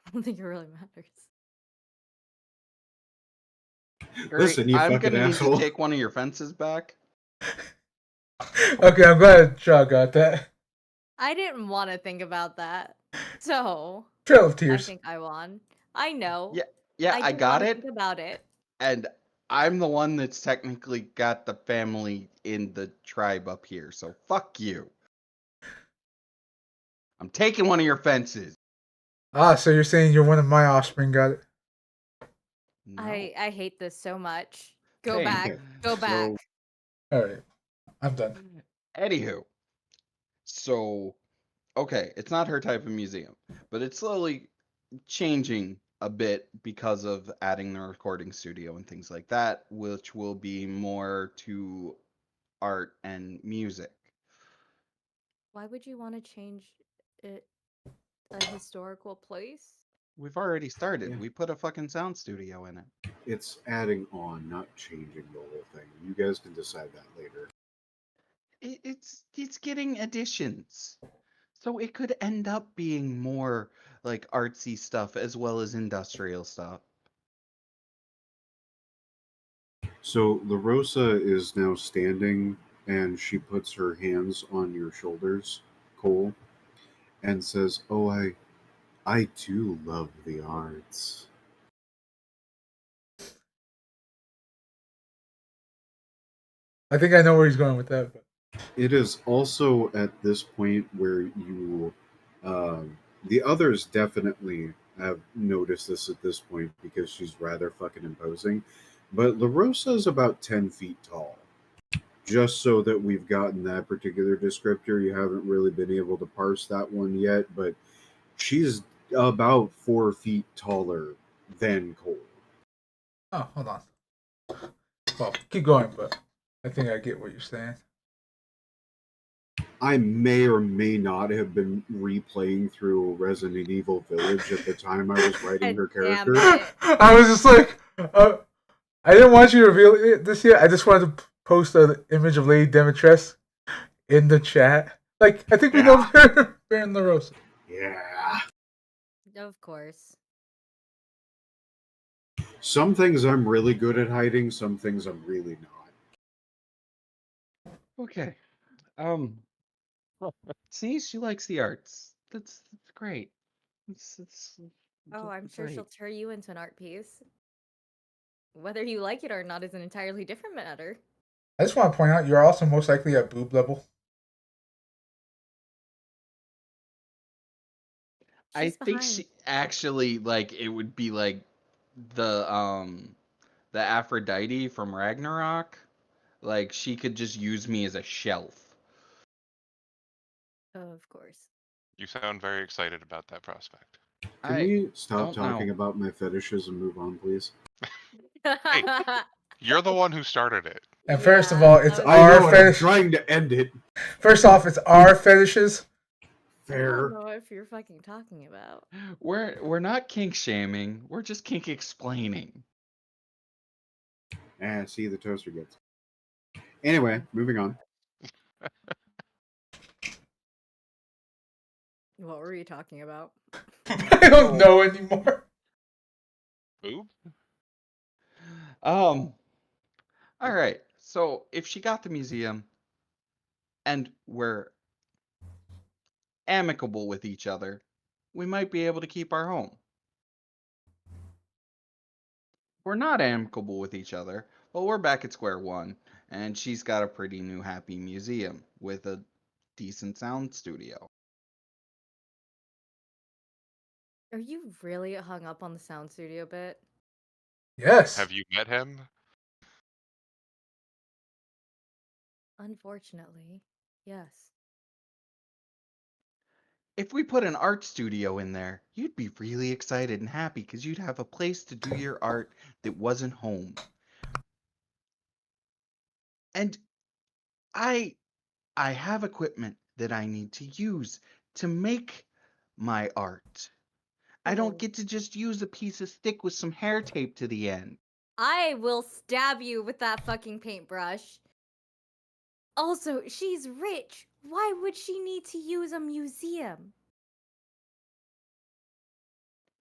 I don't think it really matters. Great. Listen, you I'm fucking gonna need asshole. to take one of your fences back. Okay, I'm glad Shaw got that. I didn't want to think about that. So, Trail of I Tears. think I won. I know. Yeah, yeah, I I didn't want got to it. think about it. And I'm the one that's technically got the family in the tribe up here, so fuck you. I'm taking one of your fences. Ah, so you're saying you're one of my offspring, got it? No. I hate this so much. Go Same. back. Go So- back. Alright. I'm done. Anywho, so okay, it's not her type of museum, but it's slowly changing a bit because of adding the recording studio and things like that, which will be more to art and music. Why would you want to change it a historical place? We've already started. Yeah. We put a fucking sound studio in it. It's adding on, not changing the whole thing. You guys can decide that later. It's getting additions. So it could end up being more like artsy stuff as well as industrial stuff. So La Rosa is now standing and she puts her hands on your shoulders, Cole, and says, "Oh, I do love the arts." I think I know where he's going with that. But It is also at this point where the others definitely have noticed this at this point because she's rather fucking imposing. But La Rosa is about 10 feet tall. Just so that we've gotten that particular descriptor, you haven't really been able to parse that one yet, but she's about 4 feet taller than Cole. oh, hold on. Well, keep going, but I think I get what you're saying. I may or may not have been replaying through Resident Evil Village at the time I was writing her Damn character. it. I was just like, I didn't want you to reveal this yet. I just wanted to post an image of Lady Demetress in the chat. Like, I think we know her, Baron LaRosa. Yeah. Of course. Some things I'm really good at hiding, some things I'm really not. Okay. Um See, she likes the arts. That's great. It's Oh, I'm sure she'll great. turn you into an art piece. Whether you like it or not is an entirely different matter. I just want to point out you're also most likely at boob level. I She's think behind. she actually like it would be like the Aphrodite from Ragnarok. Like she could just use me as a shelf. Of course. You sound very excited about that prospect. Can I we stop don't talking know. about my fetishes and move on, please? Hey, you're the one who started it. And first of Yeah, all, it's I was- I our know, and I'm fetish. trying to end it. First off, it's our fetishes. I don't Fair. know if you're fucking talking about. We're not kink shaming. We're just kink explaining. See, the toaster gets. Anyway, moving on. What were you talking about? I don't know anymore. Boob? All right. So if she got the museum and we're amicable with each other, we might be able to keep our home. We're not amicable with each other, well, we're back at square one, and she's got a pretty new happy museum with a decent sound studio. Are you really hung up on the sound studio bit? Yes. Have you met him? Unfortunately, yes. If we put an art studio in there, you'd be really excited and happy because you'd have a place to do your art that wasn't home. And I I have equipment that I need to use to make my art. I don't Oh. get to just use a piece of stick with some hair tape to the end. I will stab you with that fucking paintbrush. Also, she's rich. Why would she need to use a museum?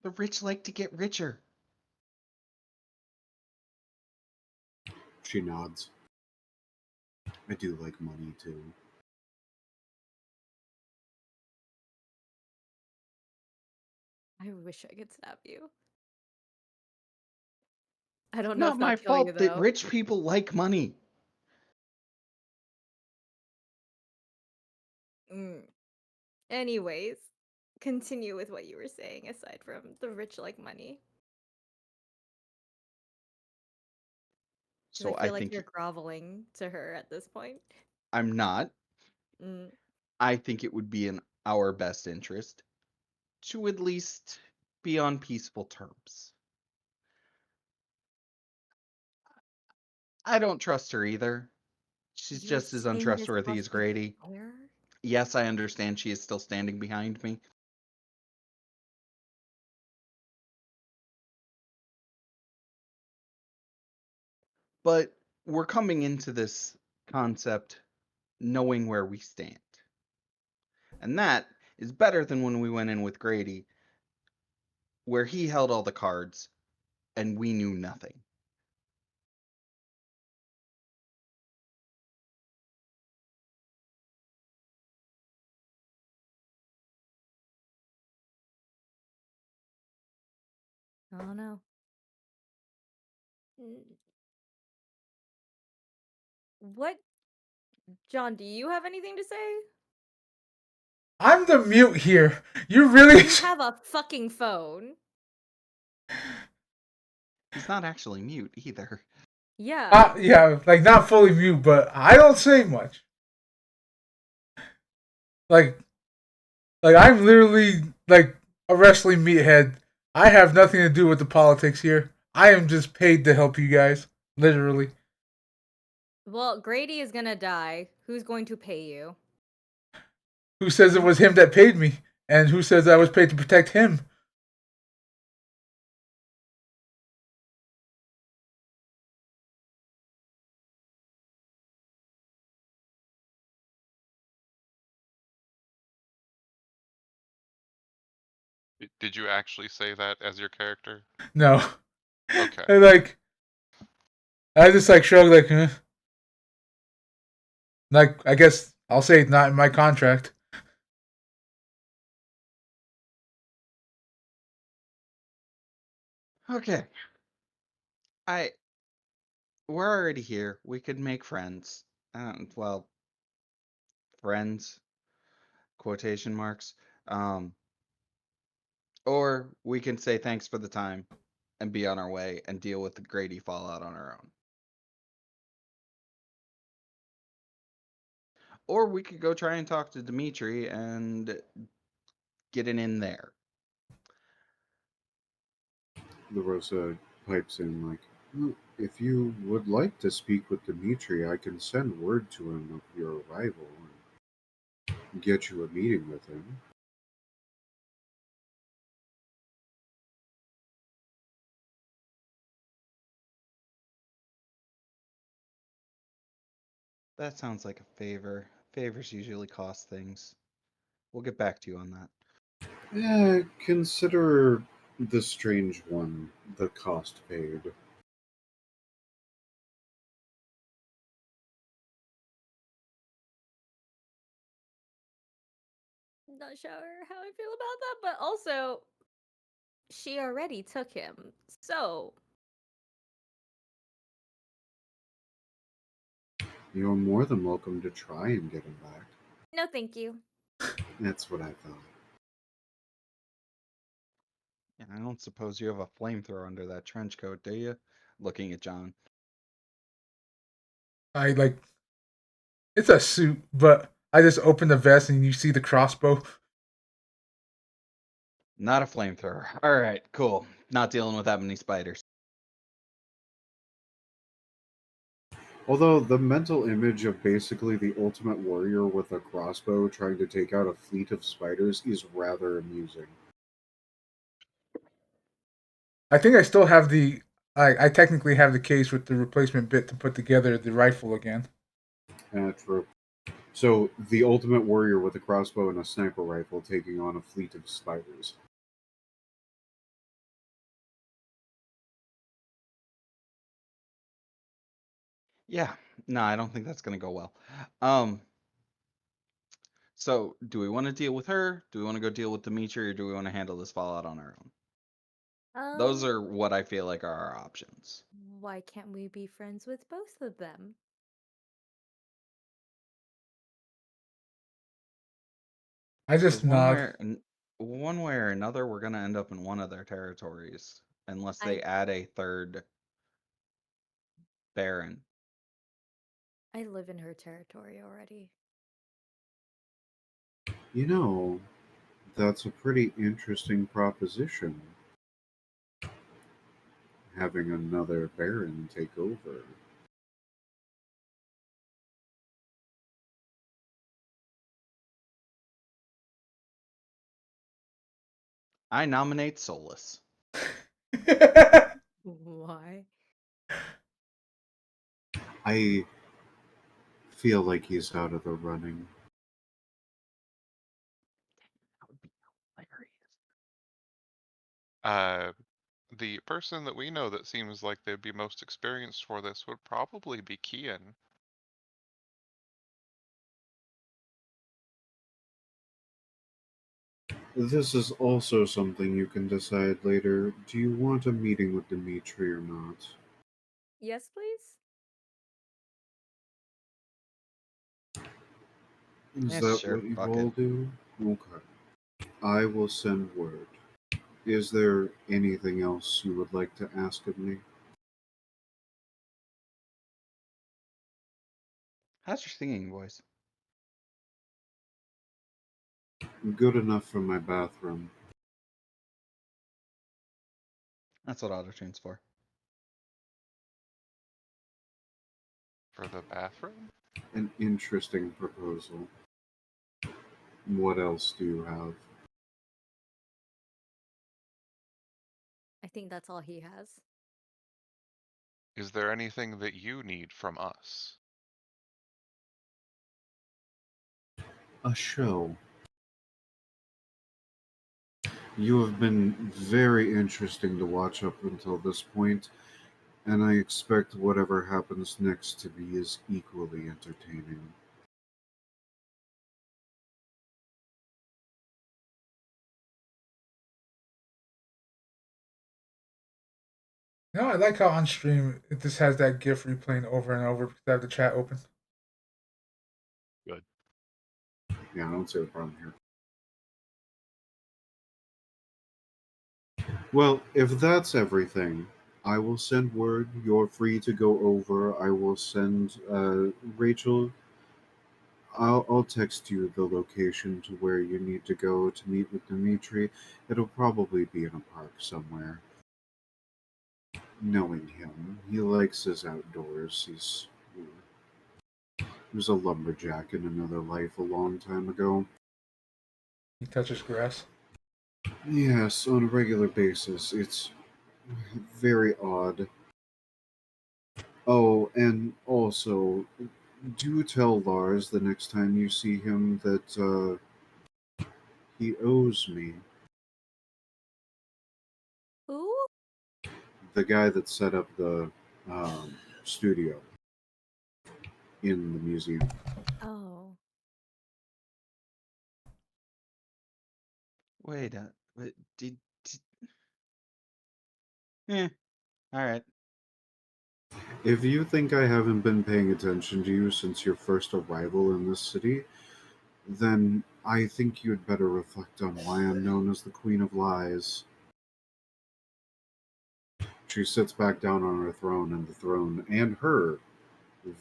The rich like to get richer. She nods. I do like money too. I wish I could stab you. I don't know Not if my that'll kill you fault that though. rich people like money. Mm. Anyways, continue with what you were saying aside from the rich like money. Because So I I feel like think you're groveling to her at this point. I'm not. Mm. I think it would be in our best interest to at least be on peaceful terms. I don't trust her either. She's You're just as saying this untrustworthy off as the Grady. fire? Yes, I understand she is still standing behind me. But we're coming into this concept knowing where we stand. And that is better than when we went in with Grady, where he held all the cards and we knew nothing. I don't know. Mm. What? John, do you have anything to say? I'm the mute here. You really. You have a fucking phone. He's not actually mute either. Yeah. Yeah, like not fully mute, but I don't say much. Like, I'm literally like a wrestling meathead. I have nothing to do with the politics here. I am just paid to help you guys, literally. Well, Grady is gonna die. Who's going to pay you? Who says it was him that paid me? And who says I was paid to protect him? Did you actually say that as your character? No. Okay. And like, I just like shrug, like, huh? Like, I guess I'll say it's not in my contract. Okay. I we're already here. We could make friends. Well, friends, quotation marks. Um, or we can say thanks for the time and be on our way and deal with the Grady fallout on our own. Or we could go try and talk to Dimitri and get it in there. LaRosa pipes in like, "Well, if you would like to speak with Dimitri, I can send word to him of your arrival and get you a meeting with him." That sounds like a favor. Favors usually cost things. We'll get back to you on that. Consider the strange one the cost paid. Not sure how I feel about that, but also, she already took him. So, You're more than welcome to try and get him back. no thank you. That's what I thought. Yeah, I don't suppose you have a flamethrower under that trench coat, do you? Looking at John. I like, it's a suit, but I just open the vest and you see the crossbow. Not a flamethrower. All right, cool. Not dealing with that many spiders. Although the mental image of basically the ultimate warrior with a crossbow trying to take out a fleet of spiders is rather amusing. I think I still have the. I technically have the case with the replacement bit to put together the rifle again. True. So, the ultimate warrior with a crossbow and a sniper rifle taking on a fleet of spiders. Yeah, no, I don't think that's gonna go well. So do we want to deal with her? Do we want to go deal with Dimitri, or do we want to handle this fallout on our own? Those Um, are what I feel like are our options. why can't we be friends with both of them? I Because just nod. one way or another, we're gonna end up in one of their territories unless I they add a third baron. I live in her territory already. You know, that's a pretty interesting proposition. Having another Baron take over. I nominate Solus. Why? I feel like he's out of the running. That would be hilarious. The person that we know that seems like they'd be most experienced for this would probably be Kian. This is also something you can decide later. Do you want a meeting with Dimitri or not? Yes, please? Is Yeah, that sure. what you Fuck all it. do? Okay. I will send word. Is there anything else you would like to ask of me? How's your singing voice? Good enough for my bathroom. That's what autotune's for. For the bathroom? An interesting proposal. What else do you have? I think that's all he has. Is there anything that you need from us? A show. You have been very interesting to watch up until this point, and I expect whatever happens next to be as equally entertaining. No, I like how on stream it just has that GIF replaying over and over because I have the chat open. Good. Yeah, I don't see the problem here. Well, if that's everything, I will send word. You're free to go over. I will send Rachel. I'll text you the location to where you need to go to meet with Dimitri. It'll probably be in a park somewhere. Knowing him, he likes his outdoors. He was a lumberjack in another life a long time ago. He touches grass. Yes, on a regular basis. It's very odd. Oh, and also, do tell Lars the next time you see him that he owes me. Who? The guy that set up the um, studio in the museum. Oh. Wait, did eh, alright. If you think I haven't been paying attention to you since your first arrival in this city, then I think you'd better reflect on why I'm known as the Queen of Lies. She sits back down on her throne, and the throne and her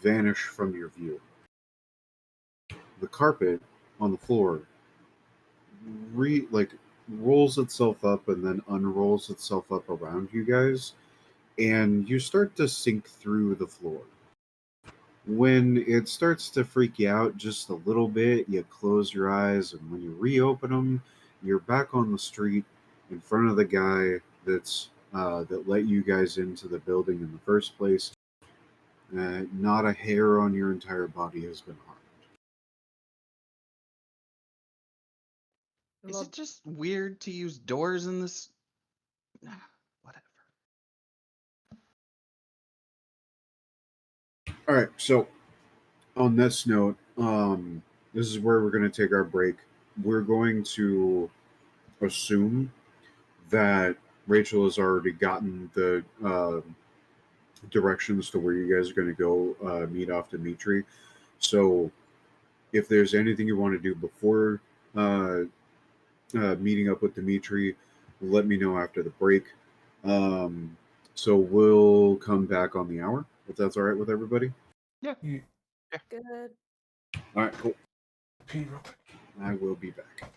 vanish from your view. The carpet on the floor like rolls itself up and then unrolls itself up around you guys, and you start to sink through the floor. When it starts to freak you out just a little bit, you close your eyes, and when you reopen them, you're back on the street in front of the guy that let you guys into the building in the first place. Not a hair on your entire body has been harmed. Is it Well, just weird to use doors in this? Whatever. All right. So on this note, this is where we're going to take our break. We're going to assume that Rachel has already gotten the directions to where you guys are going to go meet off Dimitri. So if there's anything you want to do before uh, meeting up with Dimitri, let me know after the break. Um, so we'll come back on the hour if that's all right with everybody. You Good. All right, cool. pee real quick. I will be back.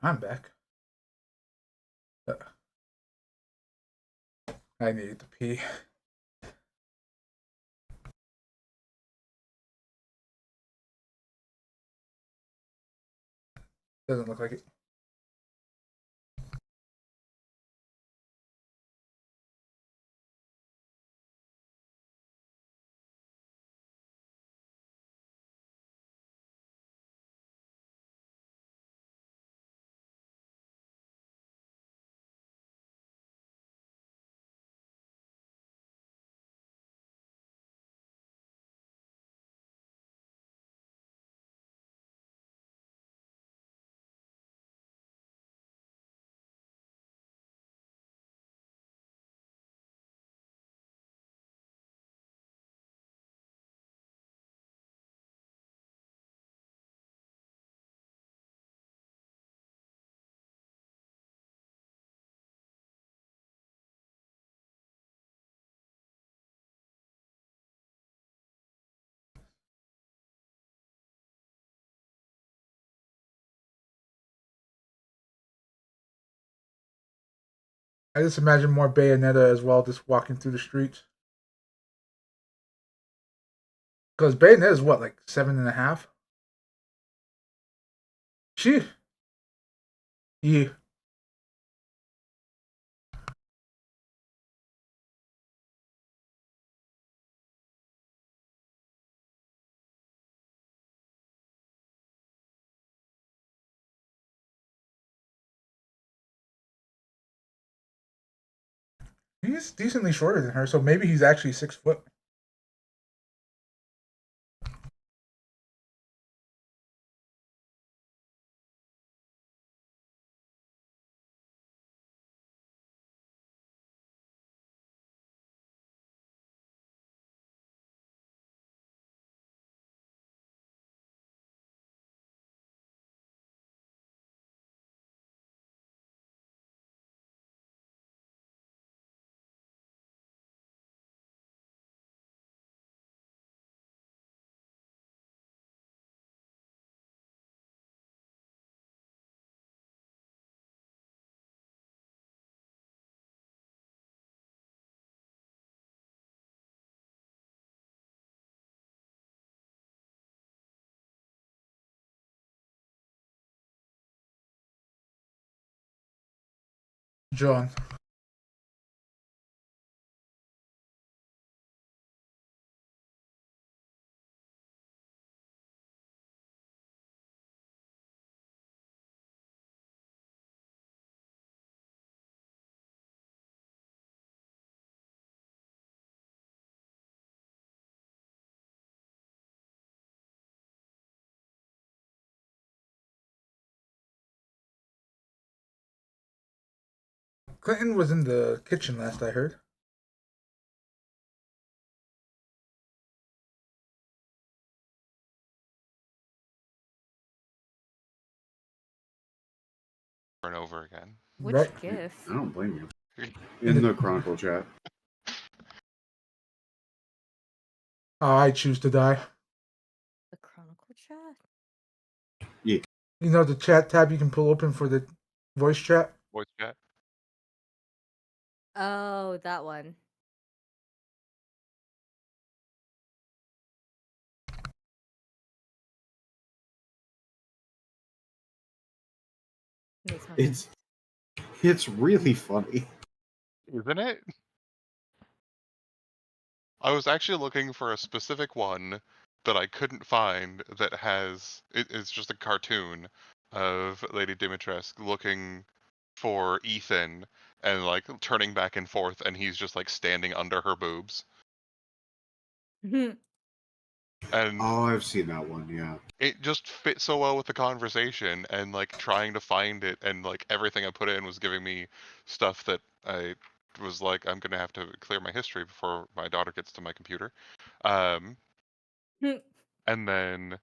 I'm back. I needed to pee. Doesn't look like it. I just imagine more Bayonetta as well, just walking through the streets. Because Bayonetta is what, like 7.5? She, yeah, he's decently shorter than her, so maybe he's actually 6 foot. John. Clinton was in the kitchen last I heard. And over again. Which Right. gif? I don't blame you. In the Chronicle chat. I choose to die. The Chronicle chat? Yeah. You know the chat tab you can pull open for the voice chat? Voice chat. Oh, that one. Makes more It's sense. it's really funny. Isn't it? I was actually looking for a specific one that I couldn't find that has it's just a cartoon of Lady Dimitrescu looking for Ethan and like turning back and forth and he's just like standing under her boobs. And Oh, I've seen that one, yeah. it just fit so well with the conversation and like trying to find it and like everything I put in was giving me stuff that I was like I'm gonna have to clear my history before my daughter gets to my computer. Um, and then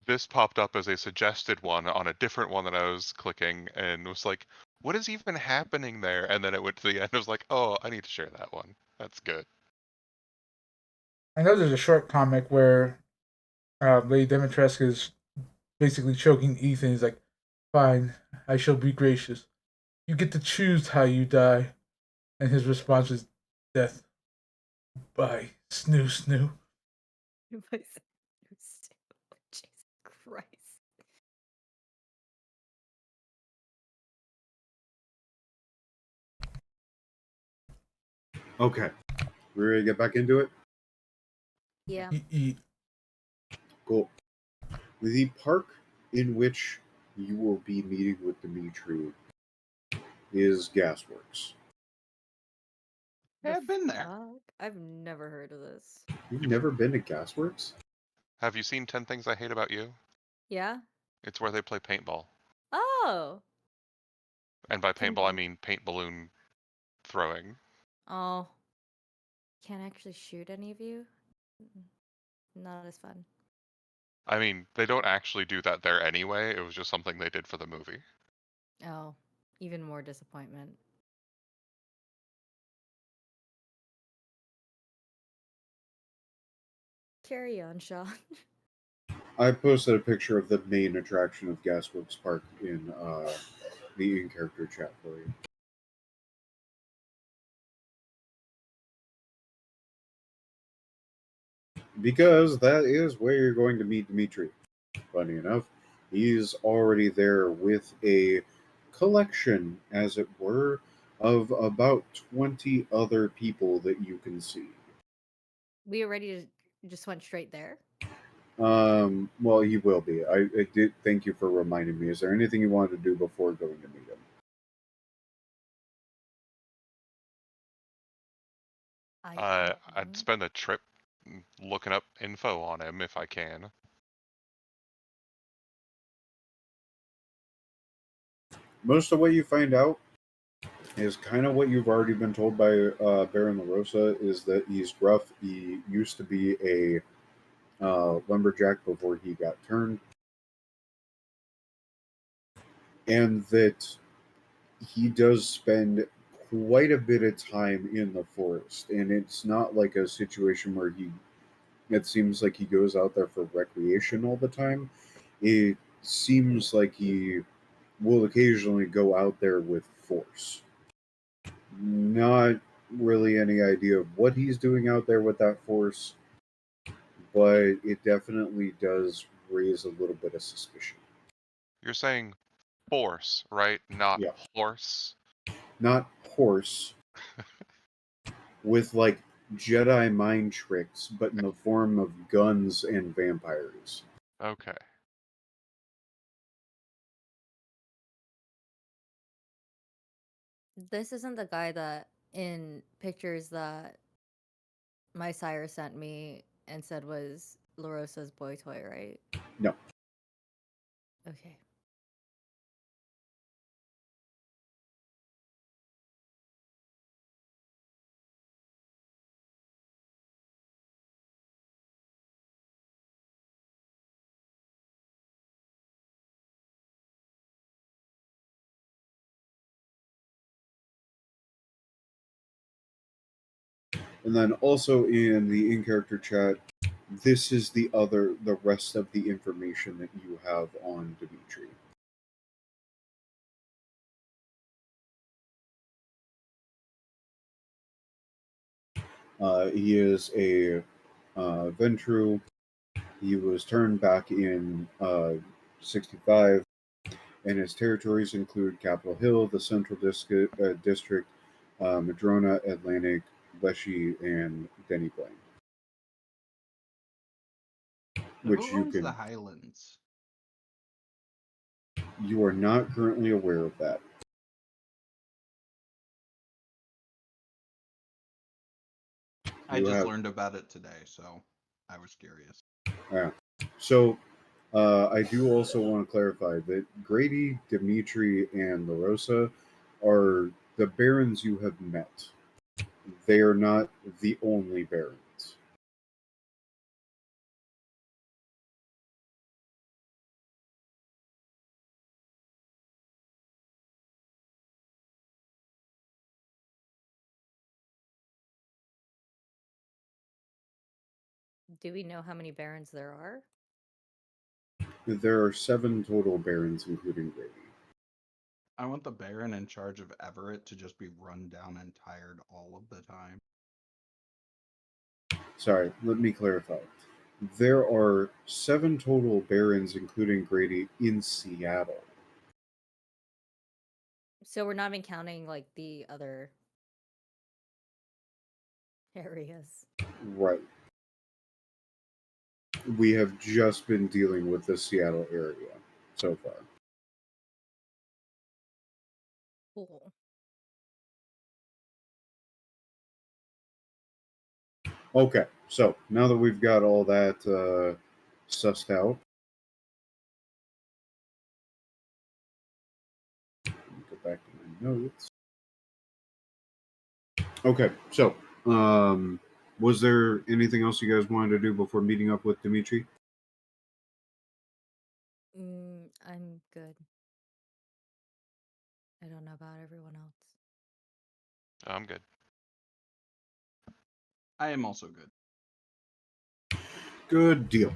this popped up as a suggested one on a different one that I was clicking and was like, what is even happening there? And then it went to the end. I was like, oh, I need to share that one. That's good. I know there's a short comic where Lady Dimitrescu is basically choking Ethan. He's like, Fine, I shall be gracious. You get to choose how you die. And his response was death by snoo snoo. Jesus Christ. Okay, we're ready to get back into it. Yeah. Cool. The park in which you will be meeting with Dimitri is Gasworks. Yeah, The I've been there. fuck? I've never heard of this. You've never been to Gasworks? Have you seen 10 Things I Hate About You? Yeah? It's where they play paintball. Oh. And by Can paintball, I mean paint balloon throwing. Oh. Can't actually shoot any of you? Not as fun. I mean, they don't actually do that there anyway. It was just something they did for the movie. Oh. Even more disappointment. Carry on, Sean. I posted a picture of the main attraction of Gasworks Park in the in-character chat for you. Because that is where you're going to meet Dimitri. Funny enough, he's already there with a collection, as it were, of about 20 other people that you can see. We already just went straight there. Well, he will be. I did thank you for reminding me. Is there anything you wanted to do before going to meet him? I I'd spend a trip looking up info on him if I can. Most of what you find out is kind of what you've already been told by Baron LaRosa, is that he's gruff. He used to be a lumberjack before he got turned. And that he does spend quite a bit of time in the forest. And it's not like a situation where it seems like he goes out there for recreation all the time. It seems like he will occasionally go out there with force. Not really any idea of what he's doing out there with that force, but it definitely does raise a little bit of suspicion. You're saying force, right? Not Yeah. horse. Not horse, with like Jedi mind tricks, but in the form of guns and vampires. Okay. This isn't the guy that in pictures that my sire sent me and said was LaRosa's boy toy, right? No. Okay. And then also in the in-character chat, this is the rest of the information that you have on Dimitri. He is a Ventru. He was turned back in 65, and his territories include Capitol Hill, the Central District, Madrona, Atlantic, Leshy, and Denny Plain. Which Who you owns the can. Highlands? You are not currently aware of that. I just learned about it today, so I was curious. Yeah. So I do also want to clarify that Grady, Dimitri, and LaRosa are the barons you have met. They are not the only barons. Do we know how many barons there are? There are 7 total barons, including Grady. I want the Baron in charge of Everett to just be run down and tired all of the time. Sorry, let me clarify. There are 7 total barons, including Grady, in Seattle. So we're not even counting like the other areas. Right. We have just been dealing with the Seattle area so far. Cool. Okay, so now that we've got all that sussed out, let me go back to my notes. Okay, so was there anything else you guys wanted to do before meeting up with Dimitri? I'm good. I don't know about everyone else. I'm good. I am also good. Good deal.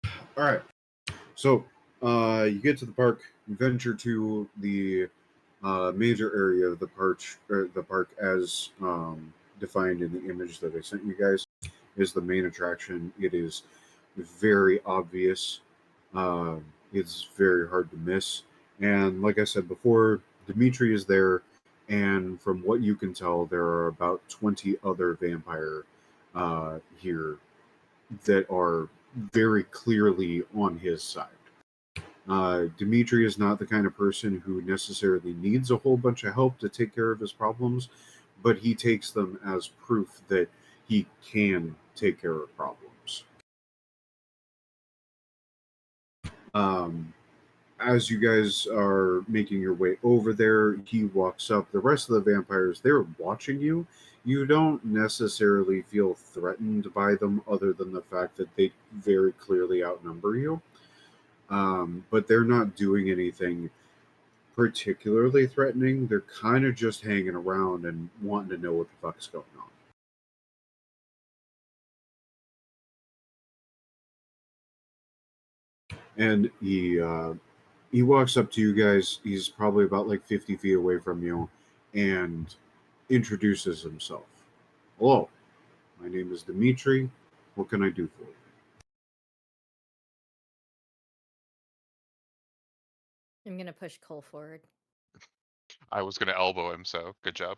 All right. So you get to the park, venture to the major area of the park as defined in the image that I sent you guys is the main attraction. It is very obvious. It's very hard to miss. And like I said before, Dimitri is there, and from what you can tell, there are about 20 other vampire here that are very clearly on his side. Dimitri is not the kind of person who necessarily needs a whole bunch of help to take care of his problems, but he takes them as proof that he can take care of problems. Um, as you guys are making your way over there, he walks up. The rest of the vampires, they're watching you. You don't necessarily feel threatened by them, other than the fact that they very clearly outnumber you. But they're not doing anything particularly threatening. They're kind of just hanging around and wanting to know what the fuck's going on. And he walks up to you guys. He's probably about like 50 feet away from you, and introduces himself. Hello, my name is Dimitri. What can I do for you? I'm gonna push Cole forward. I was gonna elbow him, so good job.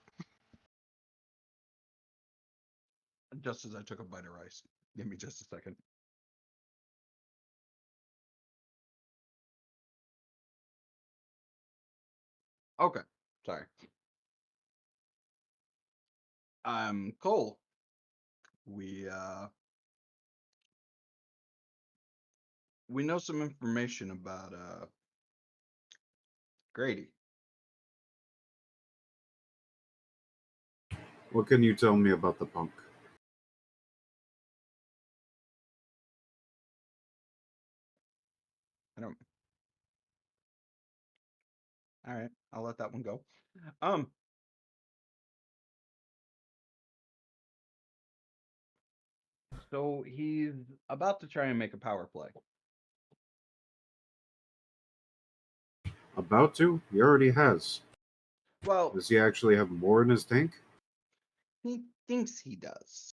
Just as I took a bite of rice. Give me just a second. Okay, sorry. I'm Cole. We know some information about Grady. What can you tell me about the punk? I don't. All right, I'll let that one go. Um. So he's about to try and make a power play. About to? He already has. Well, Does he actually have more in his tank? he thinks he does.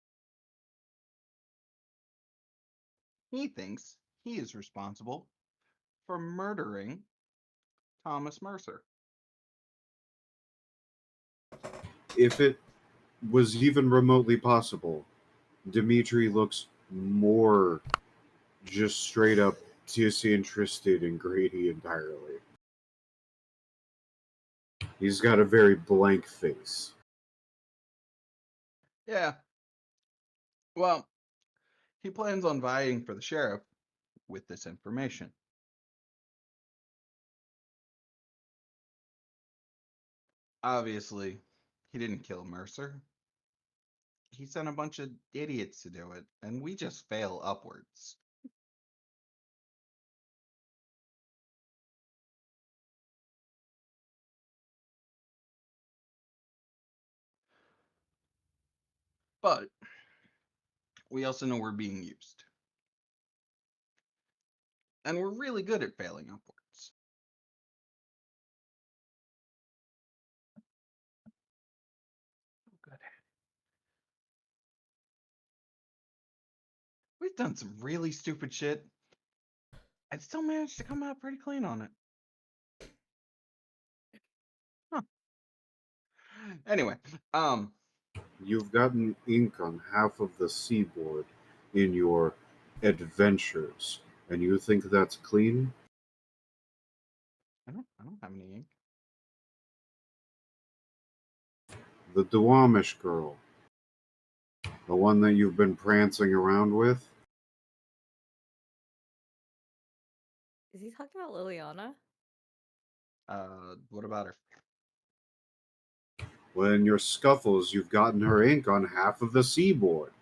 He thinks he is responsible for murdering Thomas Mercer. If it was even remotely possible, Dimitri looks more just straight up disinterested in Grady entirely. He's got a very blank face. Yeah. Well, he plans on vying for the sheriff with this information. Obviously, he didn't kill Mercer. He sent a bunch of idiots to do it, and we just fail upwards. But we also know we're being used. And we're really good at failing upwards. we've done some really stupid shit. I'd still managed to come out pretty clean on it. Huh. Anyway, You've gotten ink on half of the seaboard in your adventures, and you think that's clean? I don't have any ink. The Duwamish girl, the one that you've been prancing around with? Is he talking about Liliana? What about her? Well, in your scuffles, you've gotten her ink on half of the seaboard.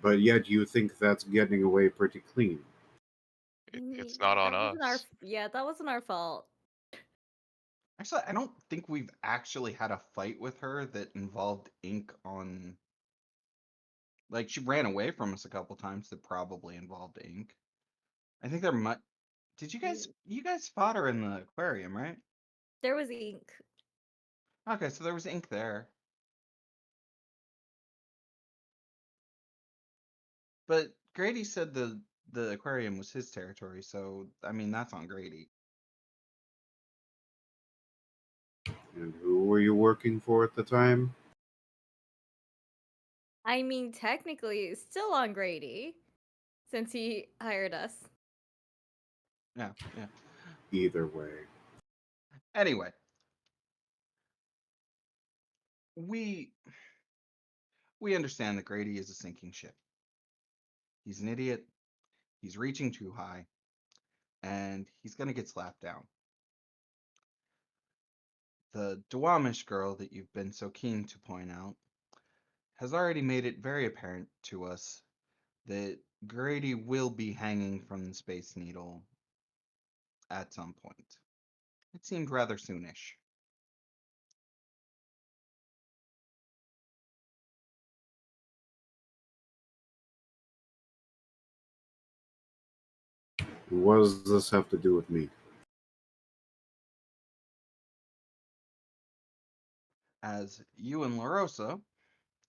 But yet you think that's getting away pretty clean. It's not on That wasn't our us. yeah, that wasn't our fault. Actually, I don't think we've actually had a fight with her that involved ink on. Like, she ran away from us a couple times that probably involved ink. I think there might. Did you guys fought her in the aquarium, right? There was ink. Okay, so there was ink there. But Grady said the aquarium was his territory, so I mean that's on Grady. And who were you working for at the time? I mean, technically, it's still on Grady, since he hired us. Yeah, yeah. Either way. Anyway, we we understand that Grady is a sinking ship. He's an idiot. He's reaching too high, and he's gonna get slapped down. The Duwamish girl that you've been so keen to point out has already made it very apparent to us that Grady will be hanging from the Space Needle at some point. It seemed rather soonish. What does this have to do with me? As you and LaRosa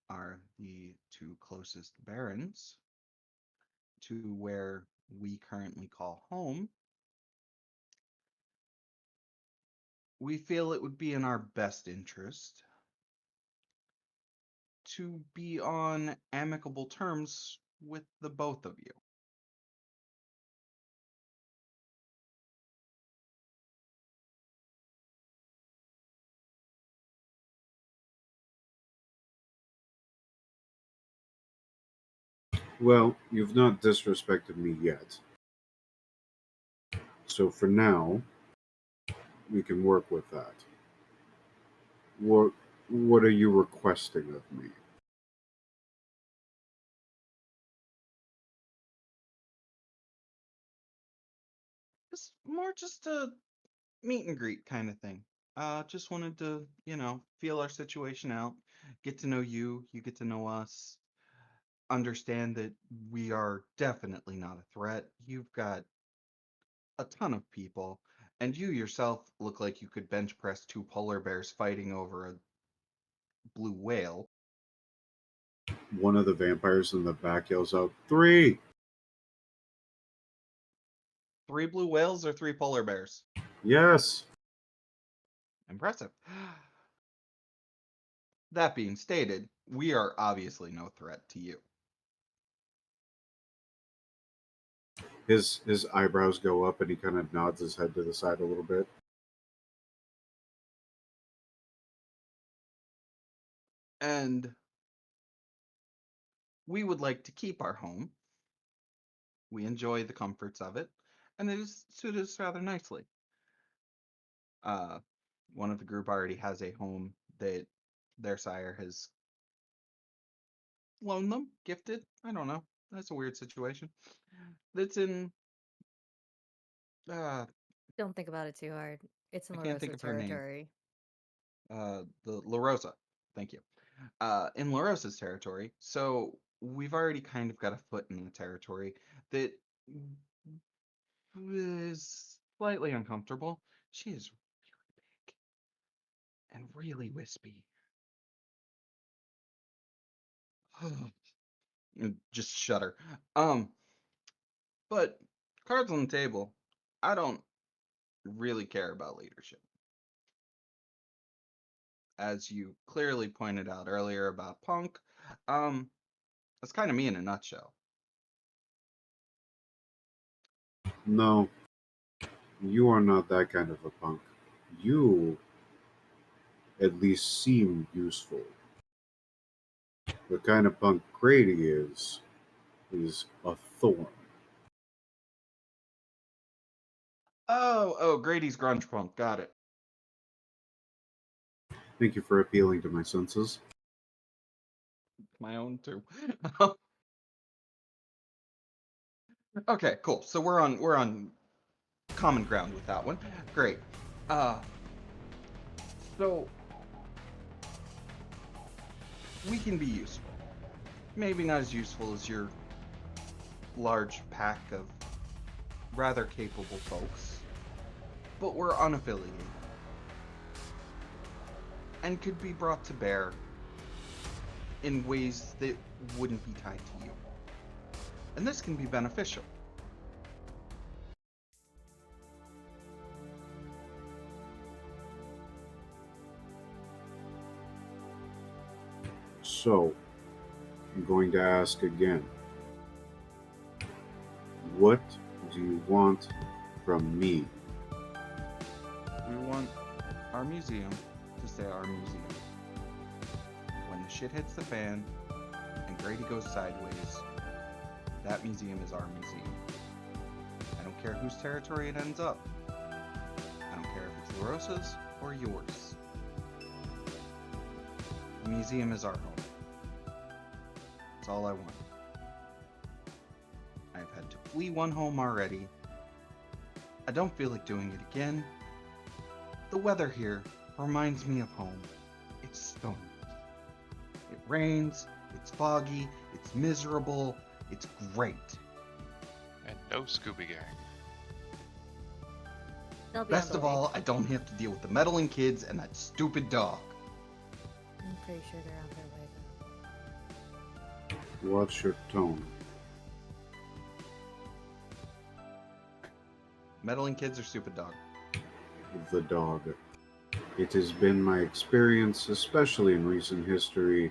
are the two closest barons to where we currently call home, we feel it would be in our best interest to be on amicable terms with the both of you. Well, you've not disrespected me yet. So for now, we can work with that. What what are you requesting of me? It's more just a meet and greet kind of thing. Just wanted to, feel our situation out, get to know you, you get to know us, understand that we are definitely not a threat. You've got a ton of people, and you yourself look like you could bench press two polar bears fighting over a blue whale. One of the vampires in the back yells out, "Three!" Three blue whales or three polar bears? Yes. Impressive. That being stated, we are obviously no threat to you. His eyebrows go up and he kind of nods his head to the side a little bit. And we would like to keep our home. We enjoy the comforts of it, and it is suited us rather nicely. Uh, One of the group already has a home that their sire has loaned them, gifted. I don't know. That's a weird situation. That's in. Uh, Don't think about it too hard. It's in I can't think LaRosa of her name. territory. The La Rosa. Thank you. In La Rosa's territory. So we've already kind of got a foot in the territory that is slightly uncomfortable. She is really big and really wispy. Just shudder. But cards on the table, I don't really care about leadership. As you clearly pointed out earlier about Punk, that's kind of me in a nutshell. No, you are not that kind of a punk. You at least seem useful. The kind of punk Grady is a thorn. Oh, Grady's grunge punk. Got it. Thank you for appealing to my senses. My own too. Okay, cool. So we're on common ground with that one. Great. Uh, so we can be useful. Maybe not as useful as your large pack of rather capable folks, but we're unaffiliated and could be brought to bear in ways that wouldn't be tied to you. And this can be beneficial. So, I'm going to ask again. What do you want from me? We want our museum to stay our museum. When the shit hits the fan and Grady goes sideways, that museum is our museum. I don't care whose territory it ends up. I don't care if it's LaRosa's or yours. The museum is our home. That's all I want. I've had to flee one home already. I don't feel like doing it again. The weather here reminds me of home. It's stoned. It rains, it's foggy, it's miserable, it's great. And no Scooby Gang. They'll be on Best the of way. all, I don't have to deal with the meddling kids and that stupid dog. I'm pretty sure they're on their way though. Watch your tone. Meddling kids or stupid dog? The dog. It has been my experience, especially in recent history,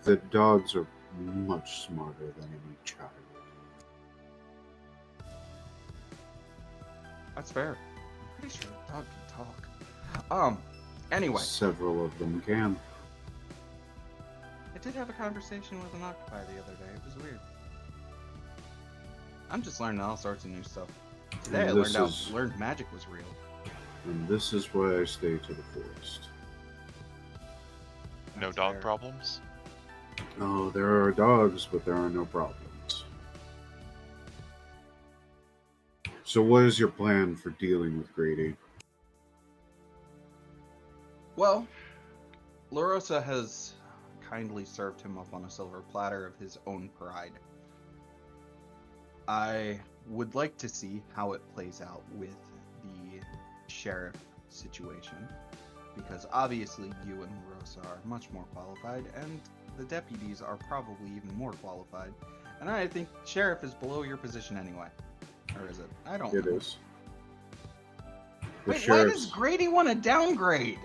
that dogs are much smarter than any child. That's fair. I'm pretty sure a dog can talk. Anyway, Several of them can. I did have a conversation with an octopi the other day. It was weird. I'm just learning all sorts of new stuff. Today And I this learned magic was real. And this is why I stay to the forest. No That's dog fair. problems? Oh, there are dogs, but there are no problems. So what is your plan for dealing with Grady? Well, LaRosa has kindly served him up on a silver platter of his own pride. I would like to see how it plays out with the sheriff situation, because obviously you and LaRosa are much more qualified, and the deputies are probably even more qualified. And I think sheriff is below your position anyway. Or is it? I don't It know. is. The Wait, why does sheriff's Grady want to downgrade?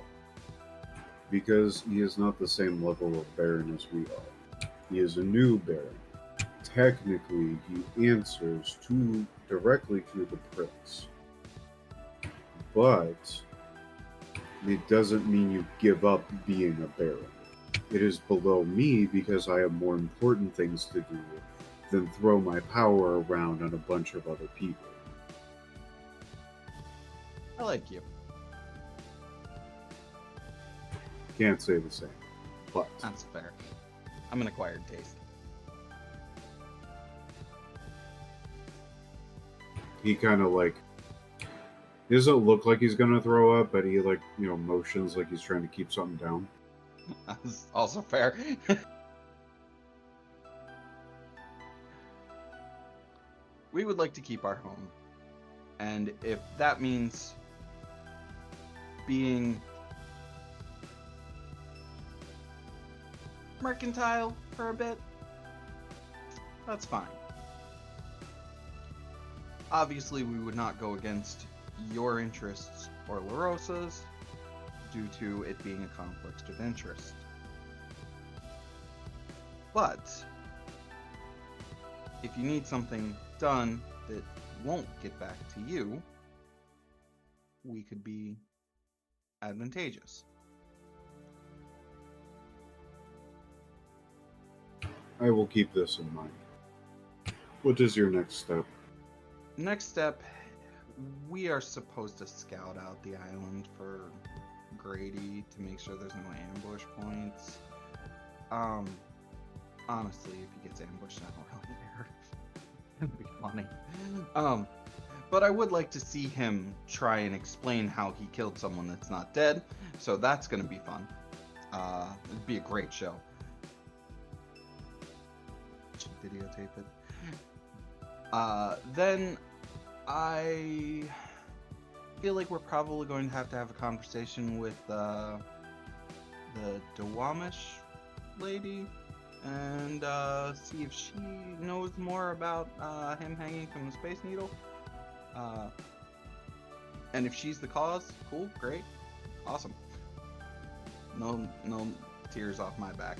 because he is not the same level of Baron as we are. He is a new Baron. Technically, he answers directly to the Prince. But it doesn't mean you give up being a Baron. It is below me because I have more important things to do than throw my power around on a bunch of other people. I like you. Can't say the same. But That's fair. I'm an acquired taste. he kind of like, he doesn't look like he's gonna throw up, but he like, motions like he's trying to keep something down. That's also fair. We would like to keep our home. And if that means being mercantile for a bit, That's fine. Obviously, we would not go against your interests or LaRosa's due to it being a conflict of interest. But if you need something done that won't get back to you, we could be advantageous. I will keep this in mind. What is your next step? Next step, we are supposed to scout out the island for Grady to make sure there's no ambush points. Honestly, if he gets ambushed, I don't really care. It'd be funny. But I would like to see him try and explain how he killed someone that's not dead, so that's gonna be fun. It'd be a great show. Should videotape it. Then I feel like we're probably going to have a conversation with the Dawamish lady and see if she knows more about him hanging from the Space Needle. And if she's the cause, cool, great, awesome. No tears off my back.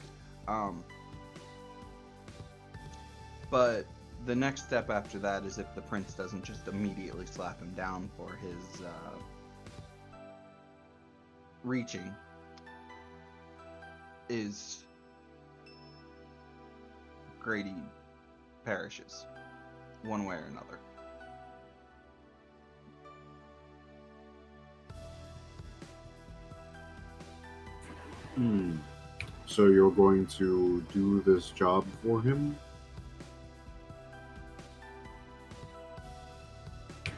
But the next step after that is if the prince doesn't just immediately slap him down for his reaching, is Grady perishes, one way or another. So you're going to do this job for him?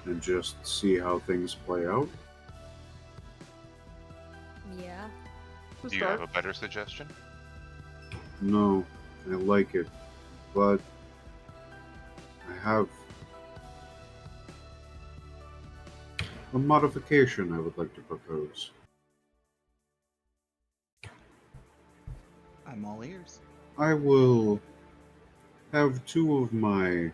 And just see how things play out? Yeah. Do you have a better suggestion? No, I like it, but I have a modification I would like to propose. I'm all ears. I will have two of my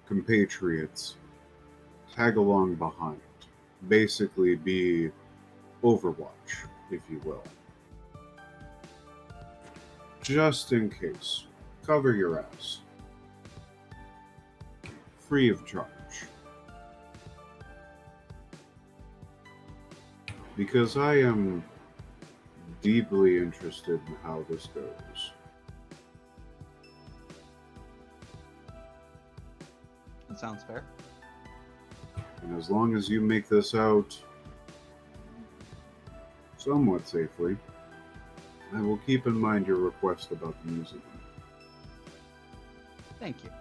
compatriots tag along behind. Basically be Overwatch, if you will. Just in case. Cover your ass. Free of charge. Because I am deeply interested in how this goes. That sounds fair. And as long as you make this out somewhat safely, I will keep in mind your request about the museum. Thank you.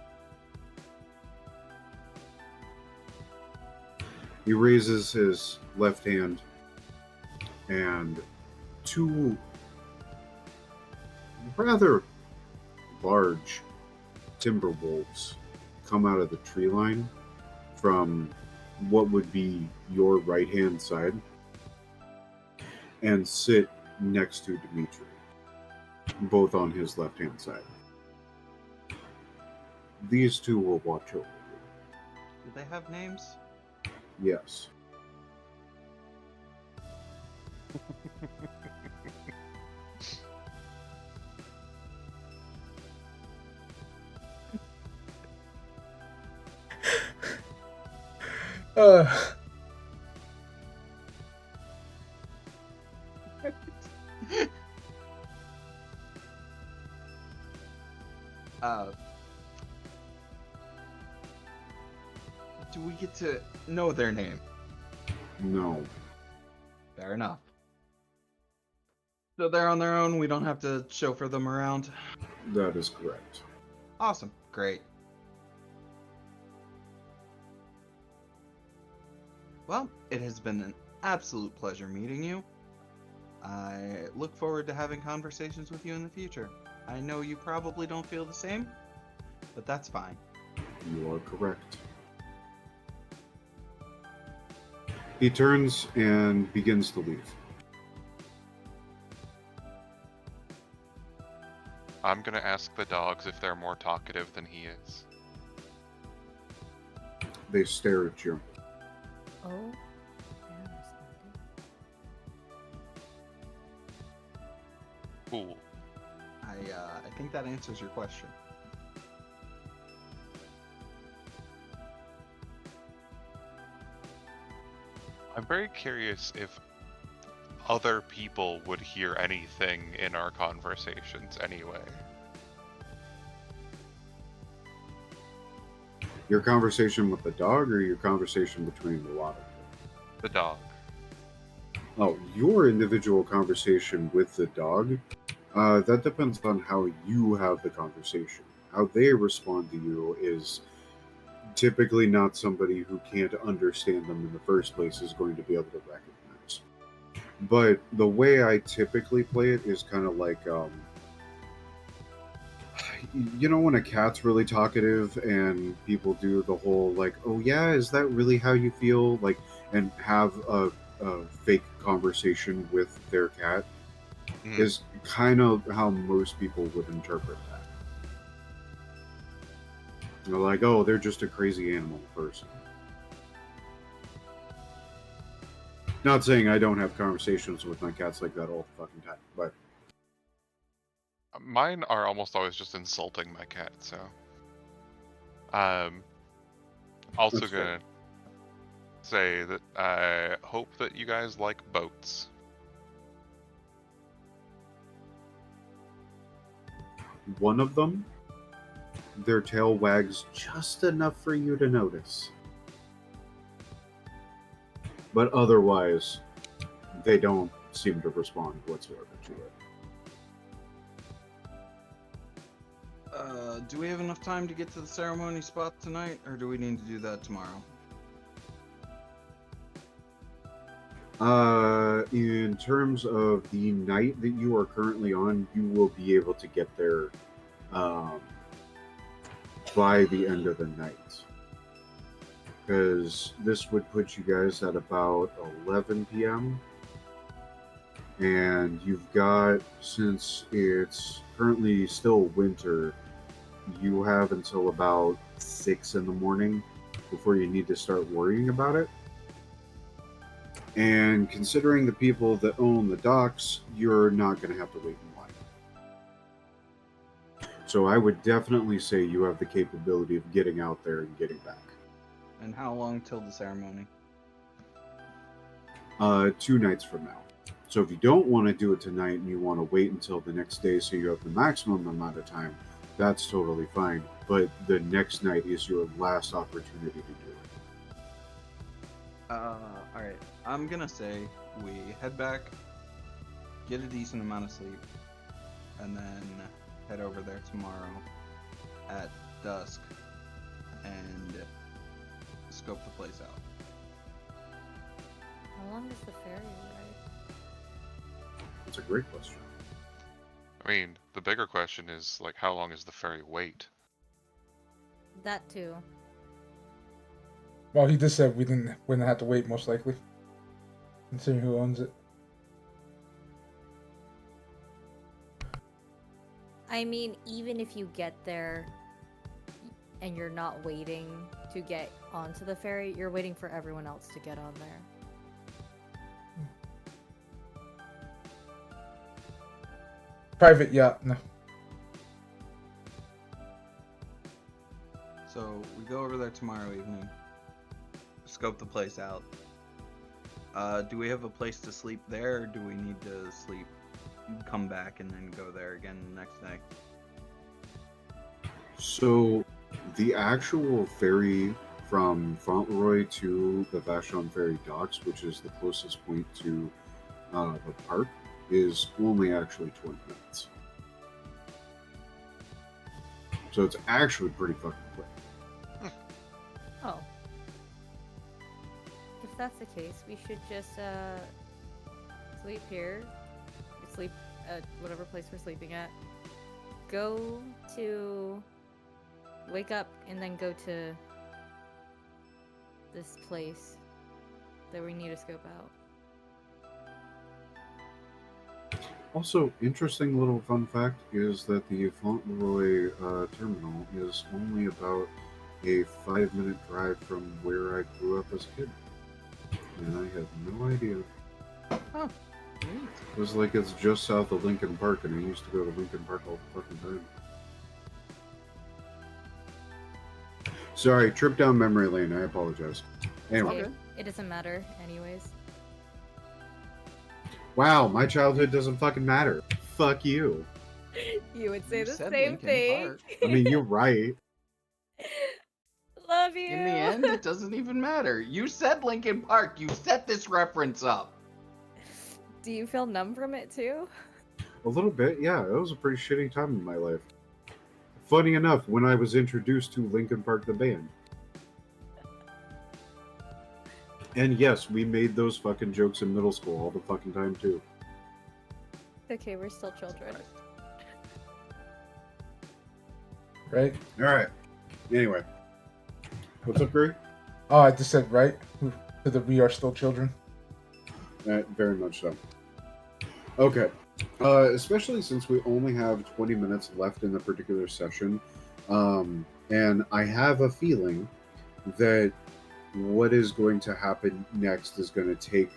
He raises his left hand, and two rather large timber wolves come out of the tree line from what would be your right-hand side and sit next to Dimitri, both on his left-hand side. These two will watch over you. Do they have names? Yes. Do we get to know their name? No. Fair enough. So they're on their own, we don't have to chauffeur them around? That is correct. Awesome. Great. Well, it has been an absolute pleasure meeting you. I look forward to having conversations with you in the future. I know you probably don't feel the same, but that's fine. You are correct. He turns and begins to leave. I'm gonna ask the dogs if they're more talkative than he is. They stare at you. Oh, they're responding. Cool. I think that answers your question. I'm very curious if other people would hear anything in our conversations anyway. Your conversation with the dog, or your conversation between the lot of you? The dog. Oh, your individual conversation with the dog, that depends on how you have the conversation. How they respond to you is typically not somebody who can't understand them in the first place is going to be able to recognize. But the way I typically play it is kind of like, you know, when a cat's really talkative and people do the whole, like, oh yeah, is that really how you feel? Like, and have a fake conversation with their cat Mhm. is kind of how most people would interpret that. They're like, oh, they're just a crazy animal person. Not saying I don't have conversations with my cats like that all the fucking time, but Mine are almost always just insulting my cat, so. Also That's fair. gonna say that I hope that you guys like boats. one of them, their tail wags just enough for you to notice. But otherwise, they don't seem to respond whatsoever to it. Do we have enough time to get to the ceremony spot tonight, or do we need to do that tomorrow? In terms of the night that you are currently on, you will be able to get there by the end of the night. Because this would put you guys at about 11 p.m. And you've got, since it's currently still winter, you have until about 6 in the morning before you need to start worrying about it. And considering the people that own the docks, you're not going to have to wait in line. So I would definitely say you have the capability of getting out there and getting back. And how long till the ceremony? 2 nights from now. So if you don't want to do it tonight and you want to wait until the next day so you have the maximum amount of time, that's totally fine. But the next night is your last opportunity to do it. Alright. I'm gonna say we head back, get a decent amount of sleep, and then head over there tomorrow at dusk and scope the place out. How long is the ferry ride? That's a great question. I mean, the bigger question is, like, how long is the ferry wait? That too. Well, he just said we wouldn't have to wait, most likely. Considering who owns it. I mean, even if you get there and you're not waiting to get onto the ferry, you're waiting for everyone else to get on there. Private yacht, no. So we go over there tomorrow evening, scope the place out. Do we have a place to sleep there, or do we need to sleep, come back, and then go there again the next day? So the actual ferry from Fauntleroy to the Vashon Ferry docks, which is the closest point to the park, is only actually 20 minutes. So it's actually pretty fucking quick. Oh. If that's the case, we should just sleep here. Sleep at whatever place we're sleeping at. Go to... Wake up and then go to this place that we need to scope out. Also, interesting little fun fact is that the Fauntleroy terminal is only about a 5-minute drive from where I grew up as a kid. And I had no idea. Huh. Neat. It was like it's just south of Lincoln Park, and I used to go to Lincoln Park all the fucking time. Sorry, trip down memory lane. I apologize. Anyway, Okay, it doesn't matter, anyways. wow, my childhood doesn't fucking matter. Fuck you. You would say You the said same Linkin thing. Park. I mean, you're right. Love you. In the end, it doesn't even matter. You said Linkin Park. You set this reference up. Do you feel numb from it too? A little bit, yeah. It was a pretty shitty time in my life. Funny enough, when I was introduced to Linkin Park the band. And yes, we made those fucking jokes in middle school all the fucking time too. Okay, we're still children. Right? Alright. Anyway. What's up, Greg? Oh, I just said right. To the we are still children. Very much so. Okay. Especially since we only have 20 minutes left in the particular session. And I have a feeling that what is going to happen next is going to take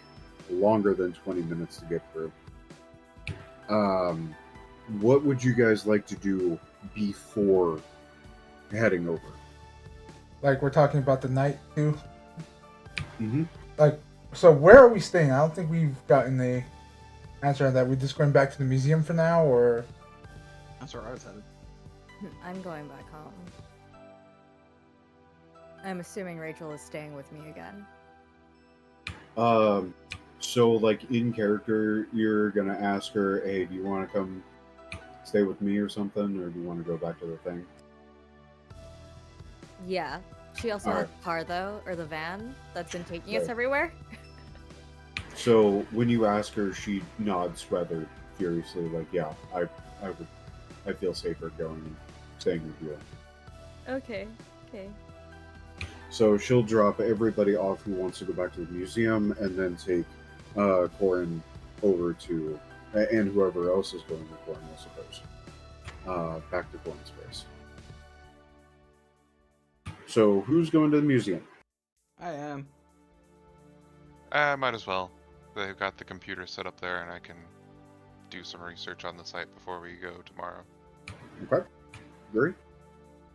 longer than 20 minutes to get through. What would you guys like to do before heading over? Like we're talking about the night too. Mm-hmm. Like, so where are we staying? I don't think we've gotten the answer on that. We're just going back to the museum for now, or That's where I was headed. I'm going back home. I'm assuming Rachel is staying with me again. So like in character, you're gonna ask her, "Hey, do you want to come stay with me or something, or do you want to go back to the thing?" Yeah. She also has Alright. the car though, or the van that's been taking us Right. everywhere. So when you ask her, she nods rather furiously, like, "Yeah, I feel safer going and staying with you." Okay. Okay. So she'll drop everybody off who wants to go back to the museum, and then take Corin over to, and whoever else is going with Corin, I suppose, back to Corin's place. So who's going to the museum? I am. Might as well. They've got the computer set up there, and I can do some research on the site before we go tomorrow. Okay. Gary?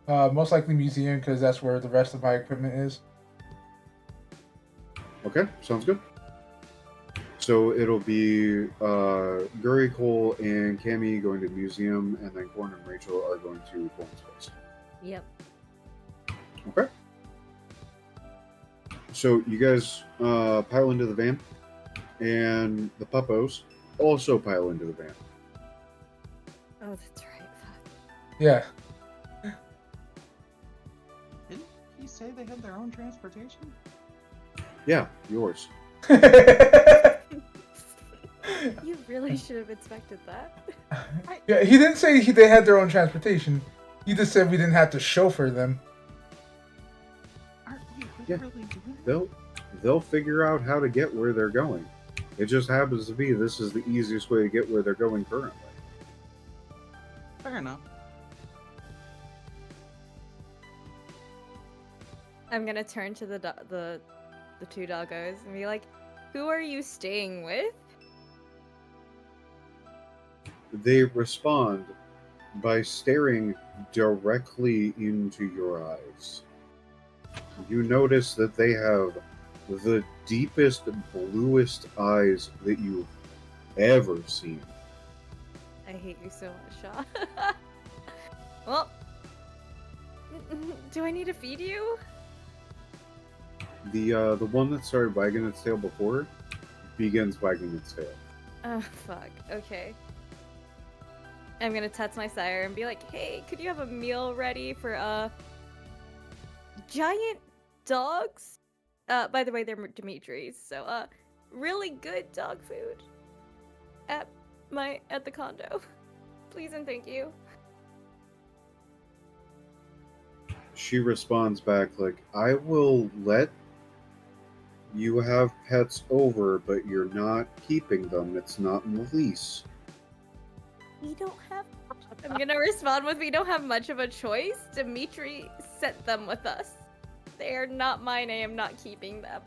most likely museum because that's where the rest of my equipment is. Okay, sounds good. So it'll be Guri, Cole, and Cammy going to the museum, and then Corin and Rachel are going to Corin's place. Yep. Okay. So you guys pile into the van, and the puppos also pile into the van. Oh, that's right. Fuck. Yeah. Didn't he say they had their own transportation? Yeah, yours. You really should have expected that. Yeah, he didn't say they had their own transportation. He just said we didn't have to chauffeur them. Aren't we Yeah. really doing that? They'll figure out how to get where they're going. It just happens to be this is the easiest way to get where they're going currently. Fair enough. I'm gonna turn to the two doggos and be like, "Who are you staying with?" They respond by staring directly into your eyes. You notice that they have the deepest, bluest eyes that you've ever seen. I hate you so much, Shaw. Well, do I need to feed you? The one that started wagging its tail before begins wagging its tail. Oh, fuck. Okay. I'm gonna touch my sire and be like, "Hey, could you have a meal ready for giant dogs?" By the way, they're Dimitri's, so really good dog food at the condo. Please and thank you. She responds back like, "I will let you have pets over, but you're not keeping them. It's not in the lease." We don't have. I'm gonna respond with, we don't have much of a choice. Dimitri sent them with us. They are not mine. I am not keeping them.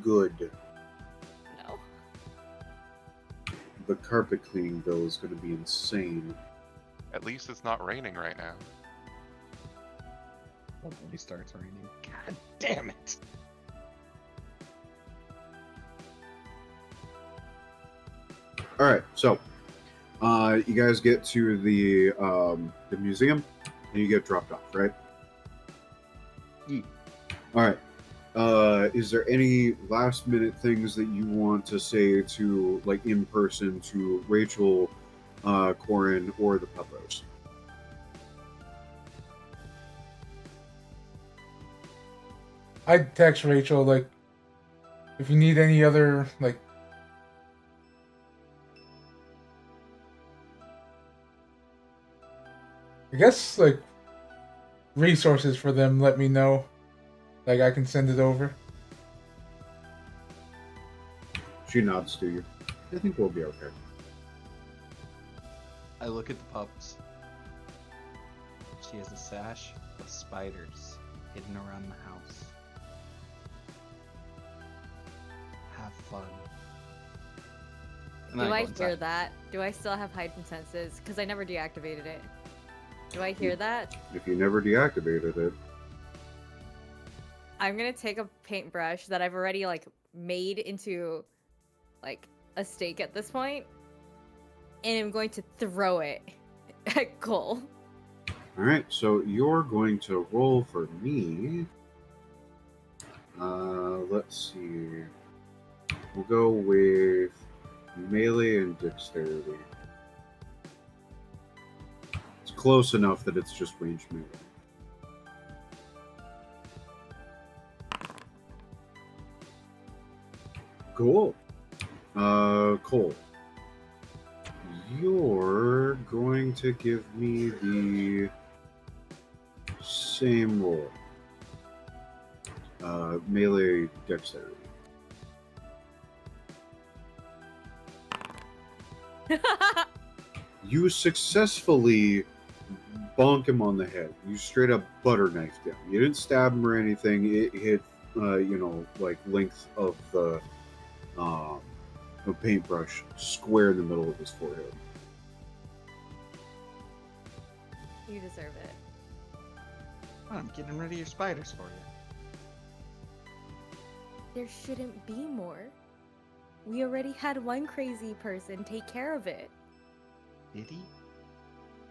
Good. No. The carpet cleaning bill is going to be insane. At least it's not raining right now. Hopefully starts raining. God damn it! All right, so you guys get to the museum, and you get dropped off, right? Yeah. All right. Is there any last minute things that you want to say to, like, in person to Rachel, Corin, or the Puppos? I'd text Rachel, like, if you need any other, like, I guess, like, resources for them, let me know. Like, I can send it over. She nods to you. I think we'll be okay. I look at the pups. She has a sash of spiders hidden around the house. Have fun. And Do go I inside. hear that? Do I still have heightened senses? Because I never deactivated it. Do I hear that? If you never deactivated it, I'm gonna take a paintbrush that I've already like made into like a stake at this point, and I'm going to throw it at Cole. all right. So you're going to roll for me. Let's see. We'll go with melee and dexterity. It's close enough that it's just ranged melee. Cool. Cole, you're going to give me the same roll. Melee dexterity. You successfully bonk him on the head. You straight up butter knifed him. You didn't stab him or anything. It hit, like length of the paintbrush square in the middle of his forehead. You deserve it. I'm getting rid of your spiders for you. There shouldn't be more. We already had one crazy person take care of it. Did he?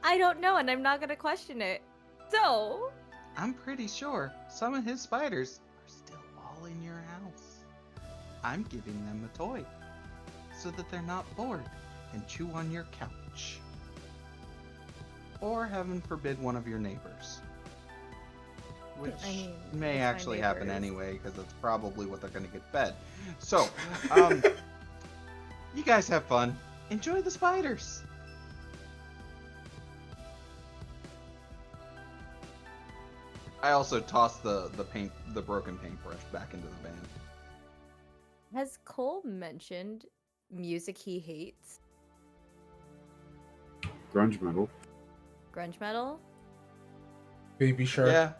I don't know, and I'm not gonna question it. So, I'm pretty sure some of his spiders are still all in your house. I'm giving them a toy so that they're not bored and chew on your couch. Or heaven forbid one of your neighbors. Which I mean, may it's my actually happen neighbors. anyway, because that's probably what they're going to get fed. So, you guys have fun. Enjoy the spiders. I also tossed the broken paintbrush back into the van. has Cole mentioned music he hates? Grunge metal. Grunge metal? Baby Shark. Yeah.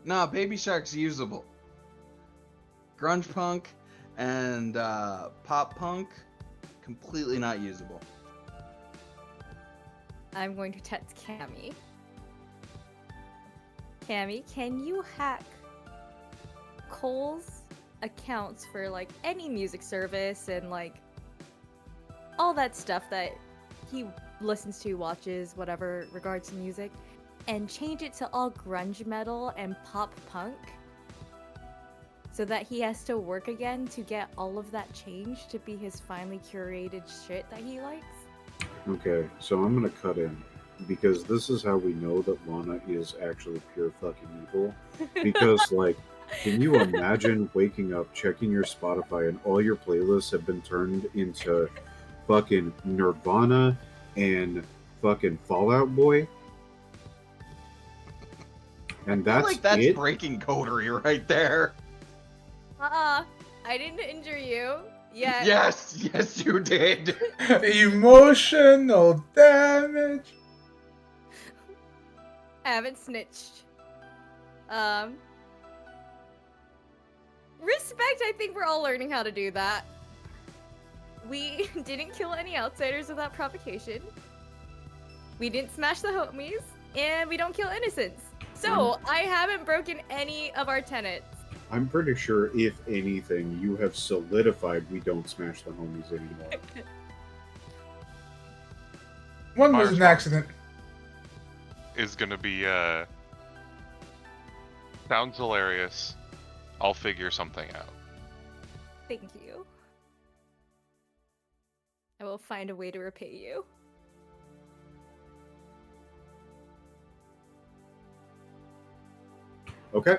Nah, Baby Shark's usable. Grunge punk and pop punk, completely not usable. I'm going to text Cammy. Cammy, can you hack Cole's accounts for like any music service and like all that stuff that he listens to, watches, whatever regards to music, and change it to all grunge metal and pop punk so that he has to work again to get all of that changed to be his finely curated shit that he likes? Okay, so I'm gonna cut in because this is how we know that Lana is actually pure fucking evil. Because, like, can you imagine waking up, checking your Spotify, and all your playlists have been turned into fucking Nirvana and fucking Fallout Boy? And I feel that's like that's it? breaking coterie right there. I I didn't injure you yet. Yes, yes, you did. Emotional damage. I haven't snitched. Respect, I think we're all learning how to do that. We didn't kill any outsiders without provocation. We didn't smash the homies, and we don't kill innocents. So, I haven't broken any of our tenets. I'm pretty sure, if anything, you have solidified we don't smash the homies anymore. One My was an response accident. Is gonna be sounds hilarious. I'll figure something out. Thank you. I will find a way to repay you. Okay.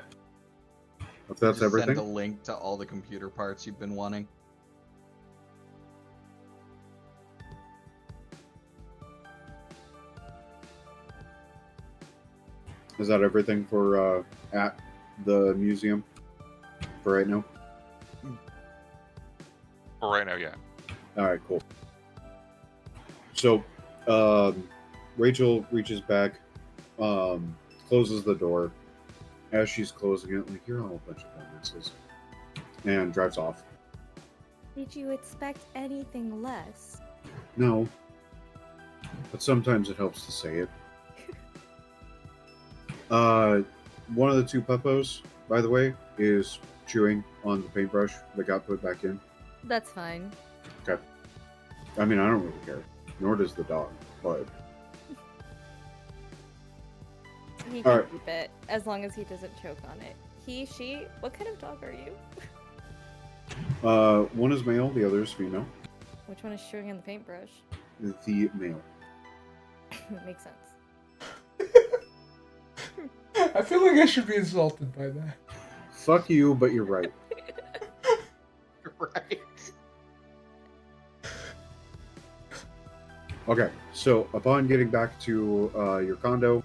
If that's Just everything. Send a link to all the computer parts you've been wanting. Is that everything for at the museum for right now? For right now, yeah. All right, cool. So, Rachel reaches back, closes the door. As she's closing it, like, you're a whole bunch of dumbasses, and drives off. Did you expect anything less? No, but sometimes it helps to say it. One of the two puppos, by the way, is chewing on the paintbrush that got put back in. That's fine. Okay. I mean, I don't really care. Nor does the dog, but He All can right. keep it as long as he doesn't choke on it. He, she, what kind of dog are you? one is male, the other is female. Which one is chewing on the paintbrush? The male. Makes sense. I feel like I should be insulted by that. Fuck you, but you're right. Right. Okay, so upon getting back to your condo,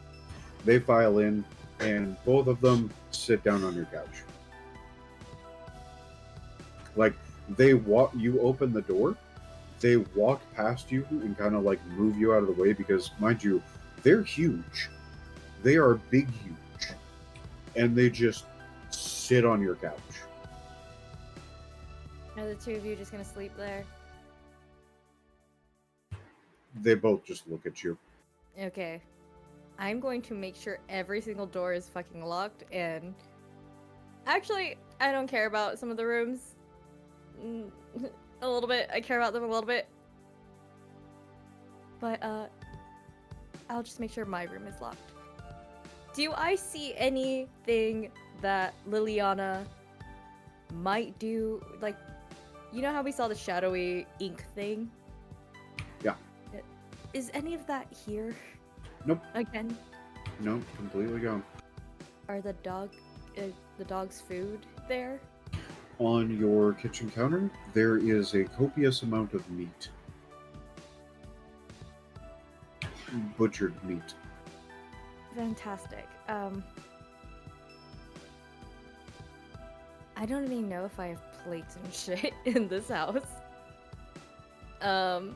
they file in, and both of them sit down on your couch. Like, they walk, you open the door, they walk past you and kind of like move you out of the way because, mind you, they're huge. They are big, huge. And they just sit on your couch. Are the two of you just gonna sleep there? They both just look at you. Okay. I'm going to make sure every single door is fucking locked and... Actually, I don't care about some of the rooms. A little bit. I care about them a little bit. But, I'll just make sure my room is locked. Do I see anything that Liliana might do? Like, you know how we saw the shadowy ink thing? Yeah. Is any of that here? Nope. Again? No, completely gone. Are the dog's food there? On your kitchen counter, there is a copious amount of meat. Butchered meat. Fantastic. I don't even know if I have plates and shit in this house. I'm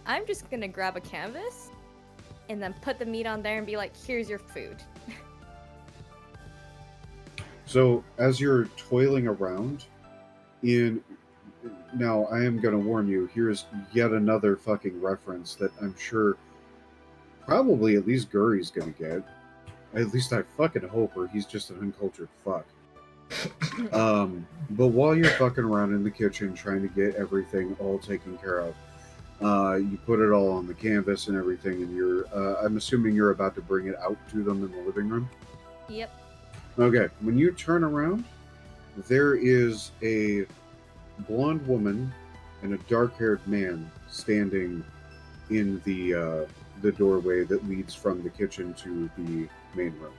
I'm just gonna grab a canvas and then put the meat on there and be like, here's your food. So, as you're toiling around, now I am going to warn you, here's yet another fucking reference that I'm sure probably at least Guri's going to get. At least I fucking hope, or he's just an uncultured fuck. But while you're fucking around in the kitchen trying to get everything all taken care of, you put it all on the canvas and everything, and I'm assuming you're about to bring it out to them in the living room? Yep. Okay, when you turn around, there is a blonde woman and a dark-haired man standing in the doorway that leads from the kitchen to the main room.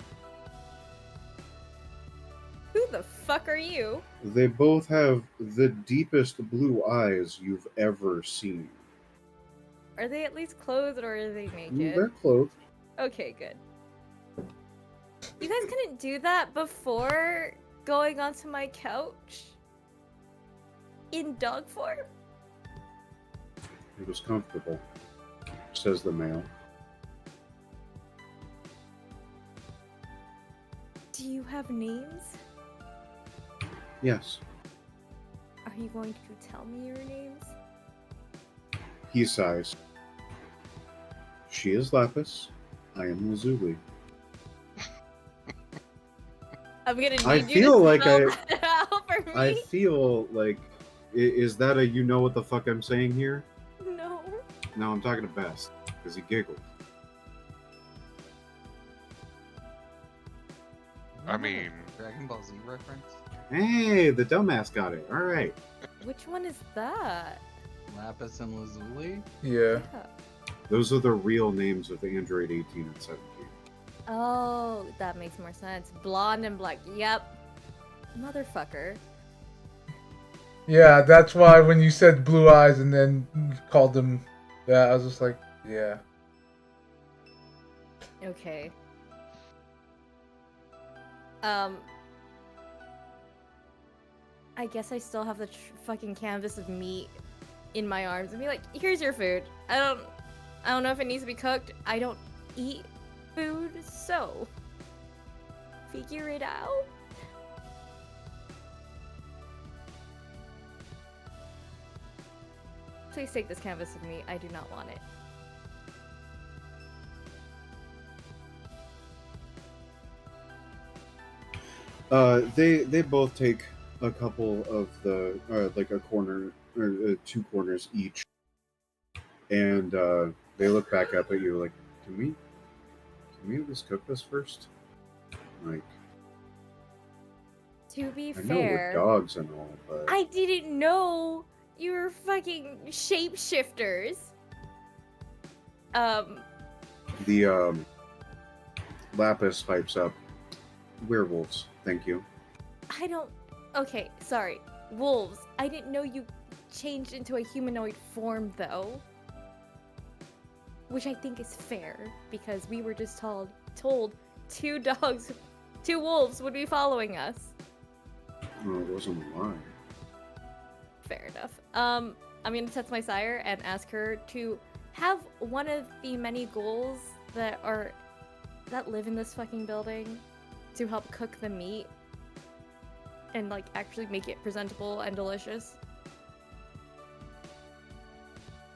Who the fuck are you? They both have the deepest blue eyes you've ever seen. Are they at least clothed or are they naked? They're clothed. Okay, good. You guys couldn't do that before going onto my couch in dog form? It was comfortable, says the male. Do you have names? Yes. Are you going to tell me your names? He sighs. She is Lapis. I am Lazuli. I'm gonna need I you feel to like spell that out for me. I feel like... Is that a you know what the fuck I'm saying here? No. No, I'm talking to Best, because he giggled. I mean, Dragon Ball Z reference? Hey, the dumbass got it. All right. Which one is that? Lapis and Lazuli? Yeah. Those are the real names of Android 18 and 17. Oh, that makes more sense. Blonde and black. Yep. Motherfucker. Yeah, that's why when you said blue eyes and then you called them that, I was just like, yeah. Okay. I guess I still have the fucking canvas of meat in my arms and be like, here's your food. I don't know if it needs to be cooked. I don't eat food, so figure it out. Please take this canvas of meat. I do not want it. They both take a couple of the like a corner or 2 corners each, and they look back up at you like, can we at least cook this first? Like, To be I know we're fair, dogs and all, but I didn't know you were fucking shapeshifters. the Lapis pipes up. Werewolves, thank you. I don't. Okay, sorry. Wolves. I didn't know you changed into a humanoid form, though. Which I think is fair, because we were just told 2 wolves would be following us. No, it wasn't a lie. Fair enough. I'm gonna text my sire and ask her to have one of the many ghouls that live in this fucking building to help cook the meat and like actually make it presentable and delicious.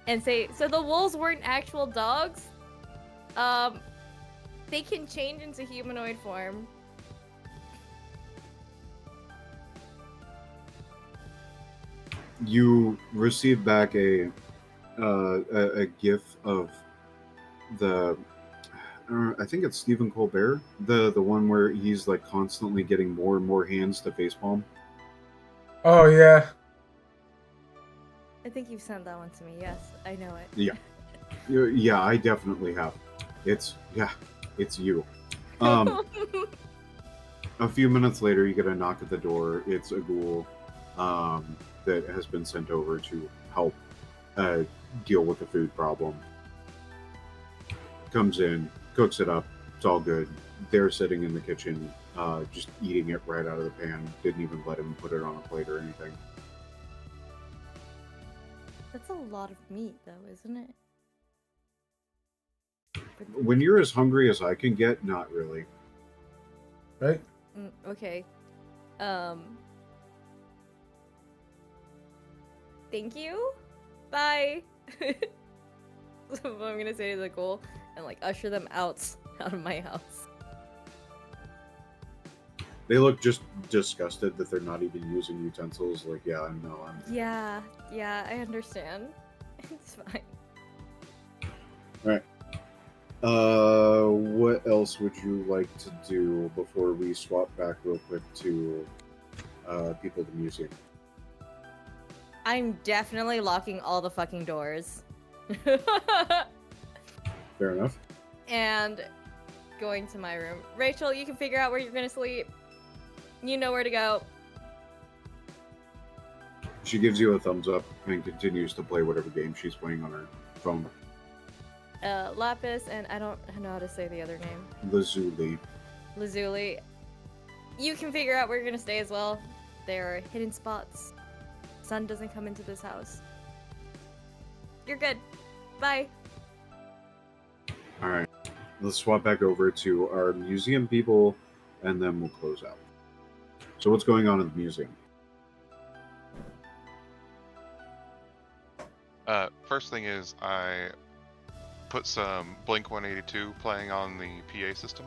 And say, so the wolves weren't actual dogs. They can change into humanoid form. You receive back a gif of the I think it's Stephen Colbert, the one where he's like constantly getting more and more hands to facepalm. Oh, yeah. I think you've sent that one to me. Yes, I know it. Yeah. Yeah, I definitely have. It's you. A few minutes later, you get a knock at the door. It's a ghoul that has been sent over to help deal with the food problem. Comes in, cooks it up. It's all good. They're sitting in the kitchen, just eating it right out of the pan. Didn't even let him put it on a plate or anything. That's a lot of meat, though, isn't it? When you're as hungry as I can get, not really. Right? Okay. Thank you. Bye. That's what I'm gonna say to the ghoul and like usher them out of my house. They look just disgusted that they're not even using utensils. Like, yeah, I know. Yeah, I understand. It's fine. All right. What else would you like to do before we swap back real quick to people at the museum? I'm definitely locking all the fucking doors. Fair enough. And going to my room. Rachel, you can figure out where you're gonna sleep. You know where to go. She gives you a thumbs up and continues to play whatever game she's playing on her phone. Lapis, and I don't know how to say the other name. Lazuli. Lazuli, you can figure out where you're gonna stay as well. There are hidden spots. Sun doesn't come into this house. You're good. Bye. All right, let's swap back over to our museum people, and then we'll close out. So, what's going on in the museum? First thing is I put some Blink 182 playing on the PA system,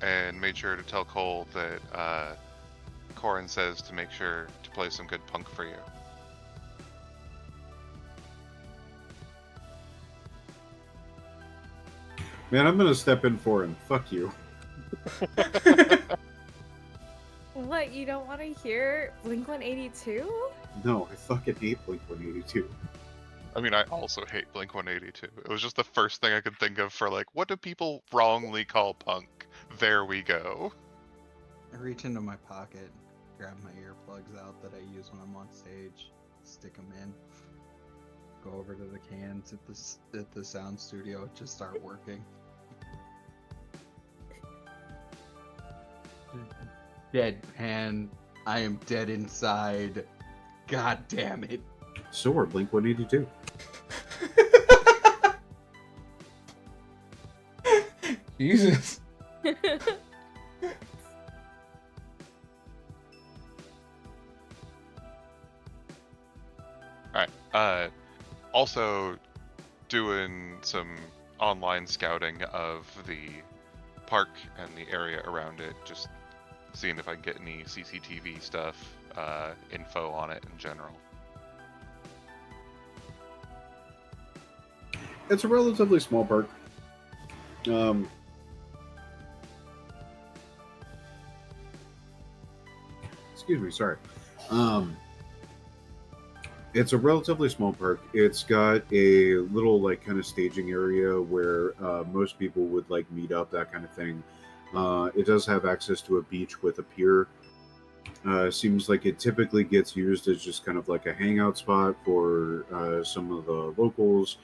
and made sure to tell Cole that Corin says to make sure to play some good punk for you. Man, I'm gonna step in for him. Fuck you. What, you don't want to hear Blink 182? No, I fucking hate Blink 182. I mean, I also hate Blink 182. It was just the first thing I could think of for like, what do people wrongly call punk? There we go. I reach into my pocket, grab my earplugs out that I use when I'm on stage, stick them in, go over to the cans at the sound studio, just start working. Deadpan, I am dead inside. God damn it. So are Blink 182. Jesus. Alright. Also doing some online scouting of the park and the area around it, just seeing if I can get any CCTV stuff, info on it in general. It's a relatively small park. Excuse me, sorry. It's a relatively small park. It's got a little like kind of staging area where most people would like meet up, that kind of thing. It does have access to a beach with a pier. Seems like it typically gets used as just kind of like a hangout spot for some of the locals.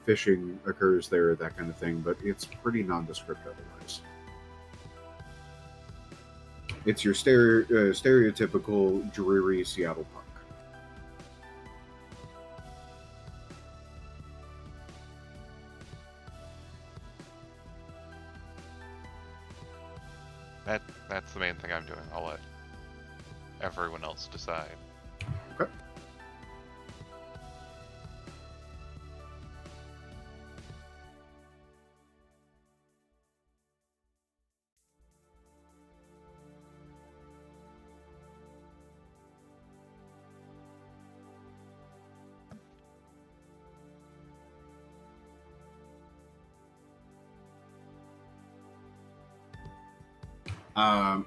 Fishing occurs there, that kind of thing, but it's pretty nondescript otherwise. It's your stereotypical dreary Seattle park. That's the main thing I'm doing. I'll let everyone else decide. Okay.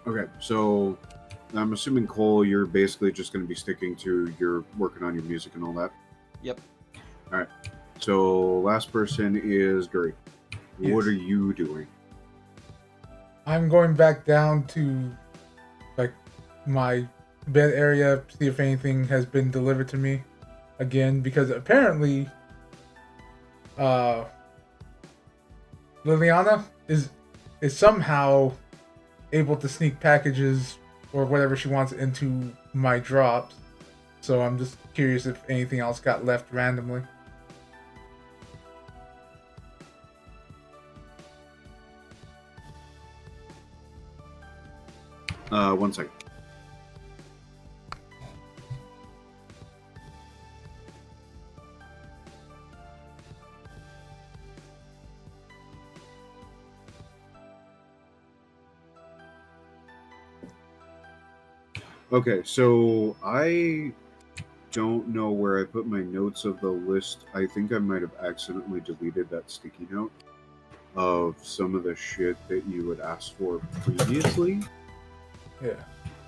Okay, so I'm assuming, Cole, you're basically just going to be sticking to your working on your music and all that. Yep. All right. So last person is Guri. Yes. What are you doing? I'm going back down to like my bed area, see if anything has been delivered to me again, because apparently Liliana is somehow able to sneak packages or whatever she wants into my drops. So I'm just curious if anything else got left randomly. One second. Okay, so I don't know where I put my notes of the list. I think I might have accidentally deleted that sticky note of some of the shit that you had asked for previously. Yeah.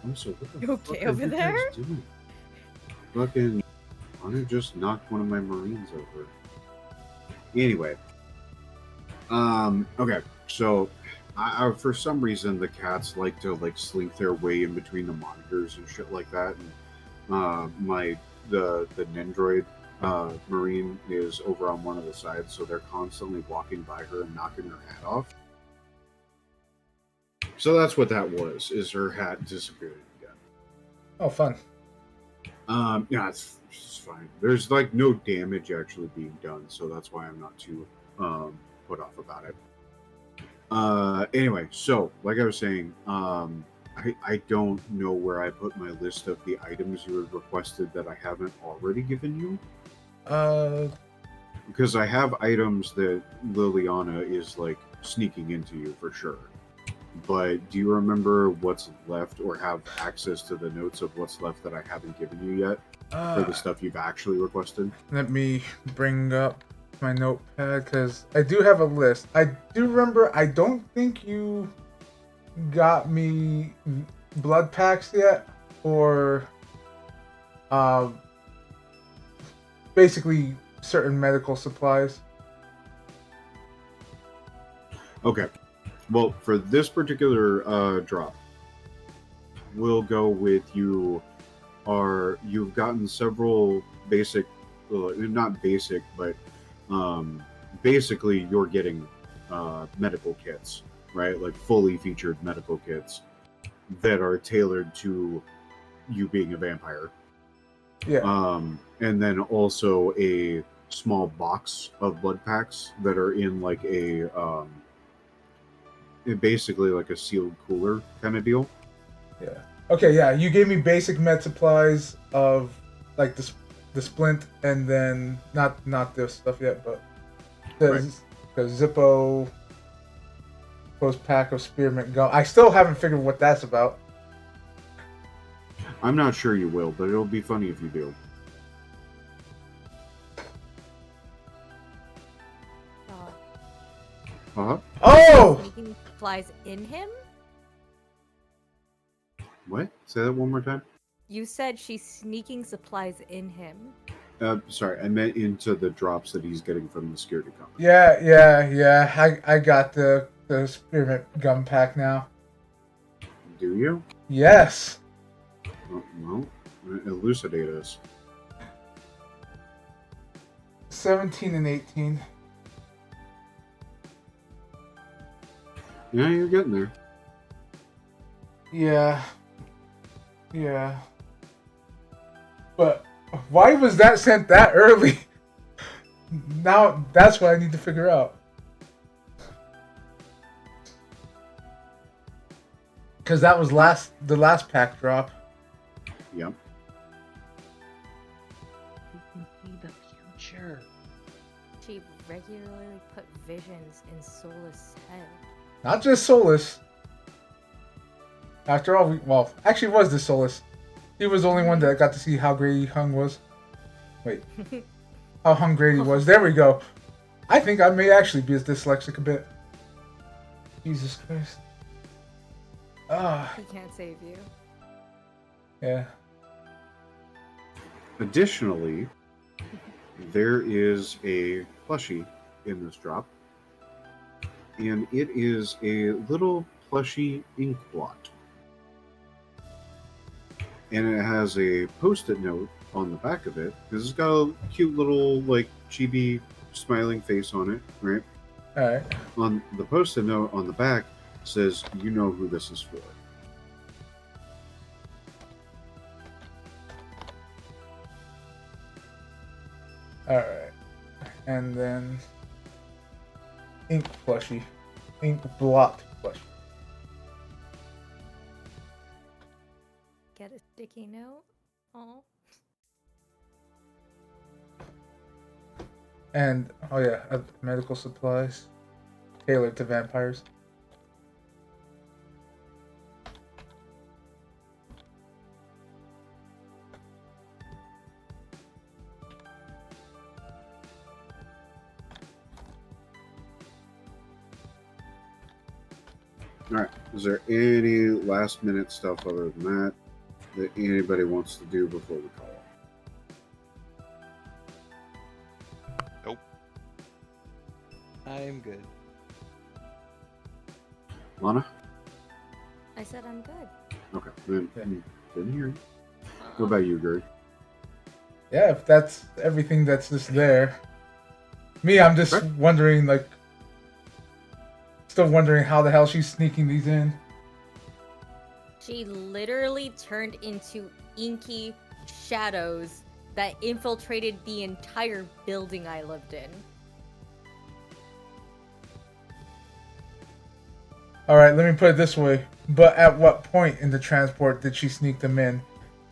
Also, what the You fuck okay are over you guys there? doing? Fucking Hunter just knocked one of my Marines over. Anyway. Okay, so I for some reason the cats like to like slink their way in between the monitors and shit like that. And the Nendroid Marine is over on one of the sides, so they're constantly walking by her and knocking her hat off. So that's what that was. Is her hat disappeared again? Oh, fun. Yeah, it's fine. There's like no damage actually being done, so that's why I'm not too put off about it. Anyway, so like I was saying, I don't know where I put my list of the items you had requested that I haven't already given you. Because I have items that Liliana is like sneaking into you for sure. But do you remember what's left or have access to the notes of what's left that I haven't given you yet for the stuff you've actually requested? Let me bring up my notepad because I do have a list. I do remember. I don't think you got me blood packs yet, or basically certain medical supplies. Okay. Well, for this particular drop, we'll go with you've gotten several basic, not basic, but basically you're getting medical kits, right? Like fully featured medical kits that are tailored to you being a vampire. Yeah. And then also a small box of blood packs that are in like basically like a sealed cooler kind of deal. Yeah. Okay. Yeah. You gave me basic med supplies of like the splint, and then not this stuff yet, but the Zippo post pack of spearmint gum. I still haven't figured what that's about. I'm not sure you will, but it'll be funny if you do. Uh-huh. Oh! Sneaking supplies in him? What? Say that one more time. You said she's sneaking supplies in him. Sorry, I meant into the drops that he's getting from the security company. Yeah. I got the spearmint gum pack now. Do you? Yes. Well, elucidate us. 17 and 18. Yeah, you're getting there. Yeah. But why was that sent that early? Now that's what I need to figure out. Because that was the last pack drop. Yep. You can see the future. She regularly put visions in Solus' head. Not just Solus. After all, actually it was the Solus. He was the only one that got to see how great Hung was. Wait. How Hung great he was. There we go. I think I may actually be dyslexic a bit. Jesus Christ. He can't save you. Yeah. Additionally, there is a plushie in this drop, and it is a little plushie ink blot. And it has a post-it note on the back of it, because it's got a cute little, like, chibi smiling face on it, right? Alright. On the post-it note on the back says, "You know who this is for." Alright. And then ink plushie. Ink blot plushie. Get a sticky note. Oh. And medical supplies tailored to vampires. Alright, is there any last minute stuff other than that anybody wants to do before we call it? Nope. I'm good. Lana? I said I'm good. Okay, then Yeah. didn't hear you. What about you, Gary? Yeah, if that's everything that's just there. Me, I'm just Okay. wondering, like, still wondering how the hell she's sneaking these in. She literally turned into inky shadows that infiltrated the entire building I lived in. All right, let me put it this way. But at what point in the transport did she sneak them in?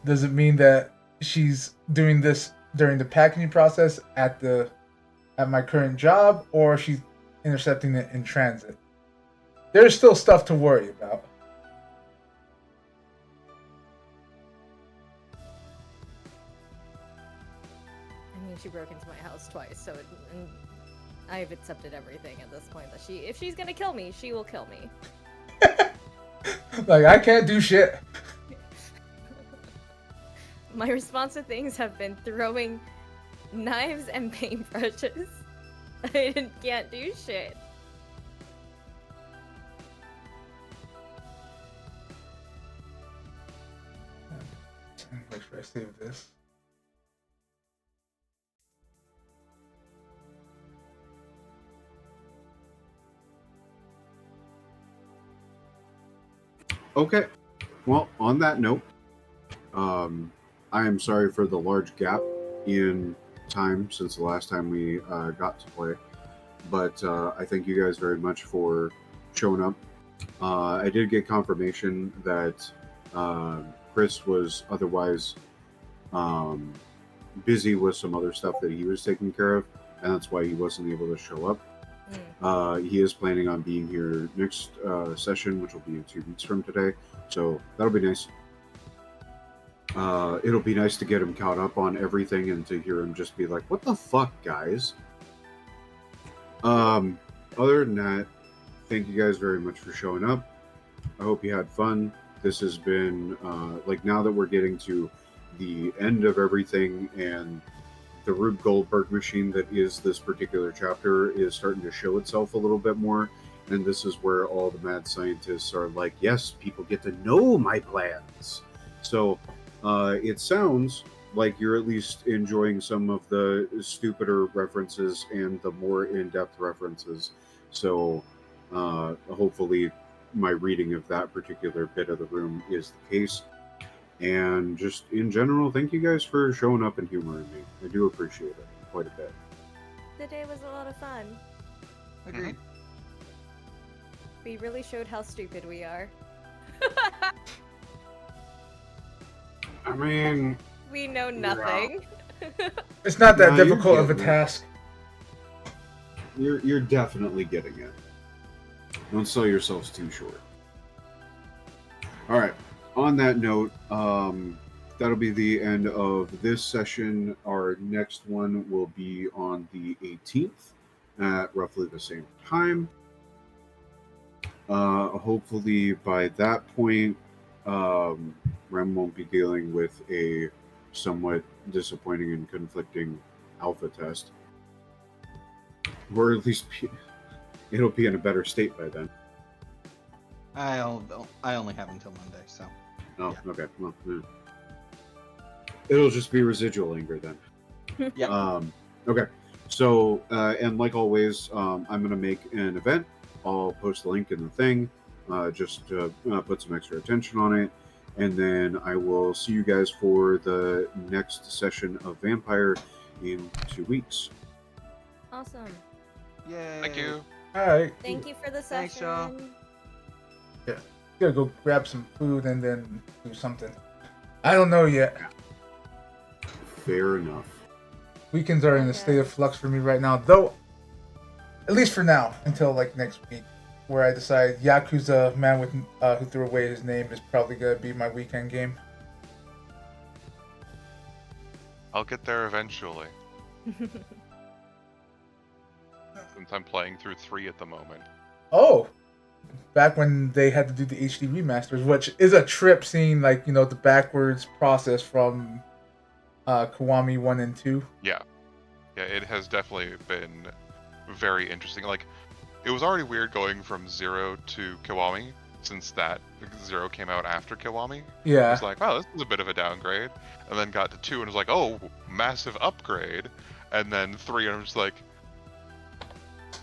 Does it mean that she's doing this during the packaging process at my current job, or she's intercepting it in transit? There's still stuff to worry about. I mean, she broke into my house twice, so and I've accepted everything at this point. That if she's gonna kill me, she will kill me. Like, I can't do shit. My response to things have been throwing knives and paintbrushes. I can't do shit. Make sure I save this. Okay. Well, on that note, I am sorry for the large gap in time since the last time we got to play, but I thank you guys very much for showing up. I did get confirmation that Chris was otherwise busy with some other stuff that he was taking care of, and that's why he wasn't able to show up. He is planning on being here next session, which will be in 2 weeks from today, so that'll be nice. It'll be nice to get him caught up on everything and to hear him just be like, "What the fuck, guys?" Other than that, thank you guys very much for showing up. I hope you had fun. This has been like, now that we're getting to the end of everything and the Rube Goldberg machine that is this particular chapter is starting to show itself a little bit more, and this is where all the mad scientists are like, yes, people get to know my plans. So it sounds like you're at least enjoying some of the stupider references and the more in-depth references. So hopefully my reading of that particular bit of the room is the case. And just in general, thank you guys for showing up and humoring me. I do appreciate it quite a bit. The day was a lot of fun. Agreed. We really showed how stupid we are. I mean, We know nothing. It's not that Nah, you're difficult of a getting it. task. you're definitely getting it. Don't sell yourselves too short. All right. On that note, that'll be the end of this session. Our next one will be on the 18th at roughly the same time. Hopefully by that point, Rem won't be dealing with a somewhat disappointing and conflicting alpha test. Or at least it'll be in a better state by then. I only have until Monday, so. Oh, Yeah. okay. Well, yeah. It'll just be residual anger then. Yeah. Okay. So, and like always, I'm going to make an event. I'll post the link in the thing, just to put some extra attention on it. And then I will see you guys for the next session of Vampire in 2 weeks. Awesome. Yay. Thank you. All right. Thank you for the session. Thanks, y'all. Gotta go grab some food and then do something. I don't know yet. Fair enough. Weekends are in a Okay. state of flux for me right now, though. At least for now, until like next week, where I decide Yakuza Man with Who Threw Away His Name is probably gonna be my weekend game. I'll get there eventually, since I'm playing through 3 at the moment. Oh, back when they had to do the HD remasters, which is a trip seeing like the backwards process from Kiwami 1 and 2. Yeah, it has definitely been very interesting. Like, it was already weird going from 0 to Kiwami, since that 0 came out after Kiwami. It Yeah, was like, wow, this is a bit of a downgrade. And then got to 2 and was like, oh, massive upgrade. And then 3 and I'm just like,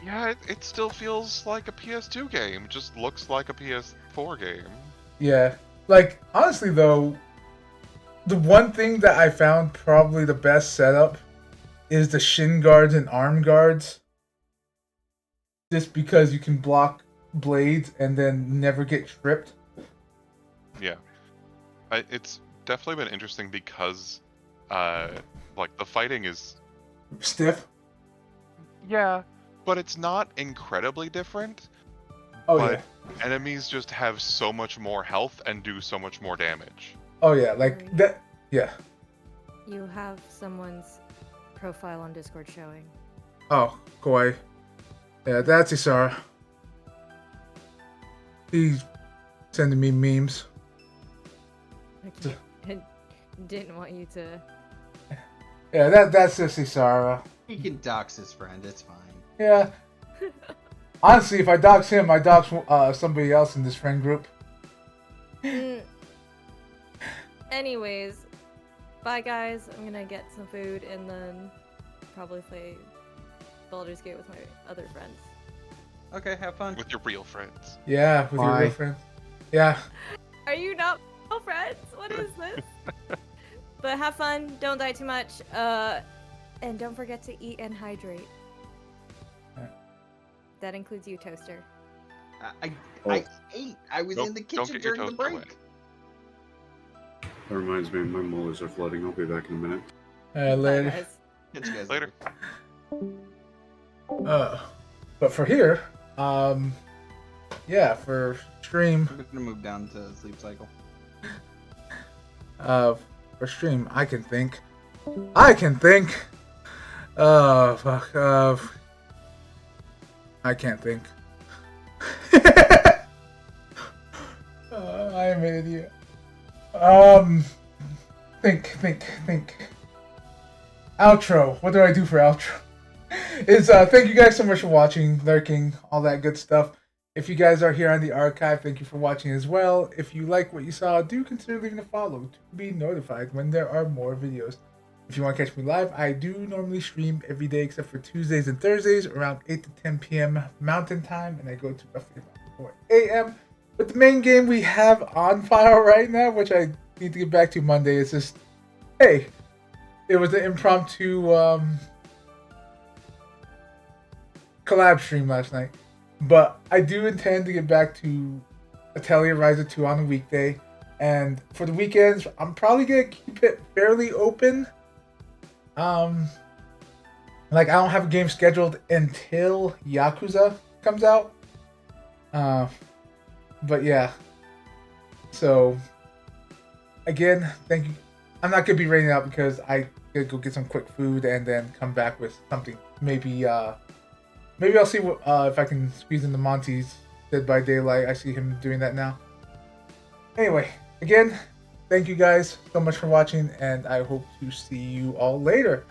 yeah, it still feels like a PS2 game. It just looks like a PS4 game. yeah. Like, honestly though, the one thing that I found probably the best setup is the shin guards and arm guards. Just because you can block blades and then never get tripped. Yeah. It's definitely been interesting because, like, the fighting is... Stiff. Yeah, but it's not incredibly different. Oh but yeah. enemies just have so much more health and do so much more damage. Oh yeah, like that. Yeah. You have someone's profile on Discord showing. Oh, Koi. Yeah, that's Isara. He's sending me memes. Okay. Didn't want you to. Yeah, that's just Isara. He can dox his friend. It's fine. Yeah. Honestly, if I dox him, I dox somebody else in this friend group. Anyways, bye guys. I'm gonna get some food and then probably play Baldur's Gate with my other friends. Okay, have fun. With your real friends. Yeah, with your Bye. real friends. Yeah. Are you not real friends? What is this? But have fun. Don't die too much. And don't forget to eat and hydrate. Yeah. That includes you, Toaster. I Oh. ate. I was Don't- in the don't kitchen get your during the toaster break. wet. That reminds me, my molars are flooding. I'll be back in a minute. Bye, Later. guys. Catch you guys Later. But for here, yeah, for stream, I'm gonna move down to sleep cycle. for stream, I can think. Oh, fuck. I can't think. I am an idiot. Think. Outro. What do I do for outro? Thank you guys so much for watching, lurking, all that good stuff. If you guys are here on the archive, thank you for watching as well. If you like what you saw, do consider leaving a follow to be notified when there are more videos. If you want to catch me live, I do normally stream every day except for Tuesdays and Thursdays around 8 to 10 p.m. Mountain Time, and I go to roughly about 4 a.m. But the main game we have on file right now, which I need to get back to Monday, is just, hey, it was an impromptu collab stream last night. But I do intend to get back to Atelier Riser 2 on a weekday. And for the weekends, I'm probably going to keep it fairly open. Like, I don't have a game scheduled until Yakuza comes out. But yeah. So, again, thank you. I'm not going to be rating out because I gotta go get some quick food and then come back with something. Maybe I'll see what if I can squeeze into Monty's Dead by Daylight. I see him doing that now. Anyway, again, thank you guys so much for watching, and I hope to see you all later.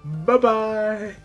Bye-bye.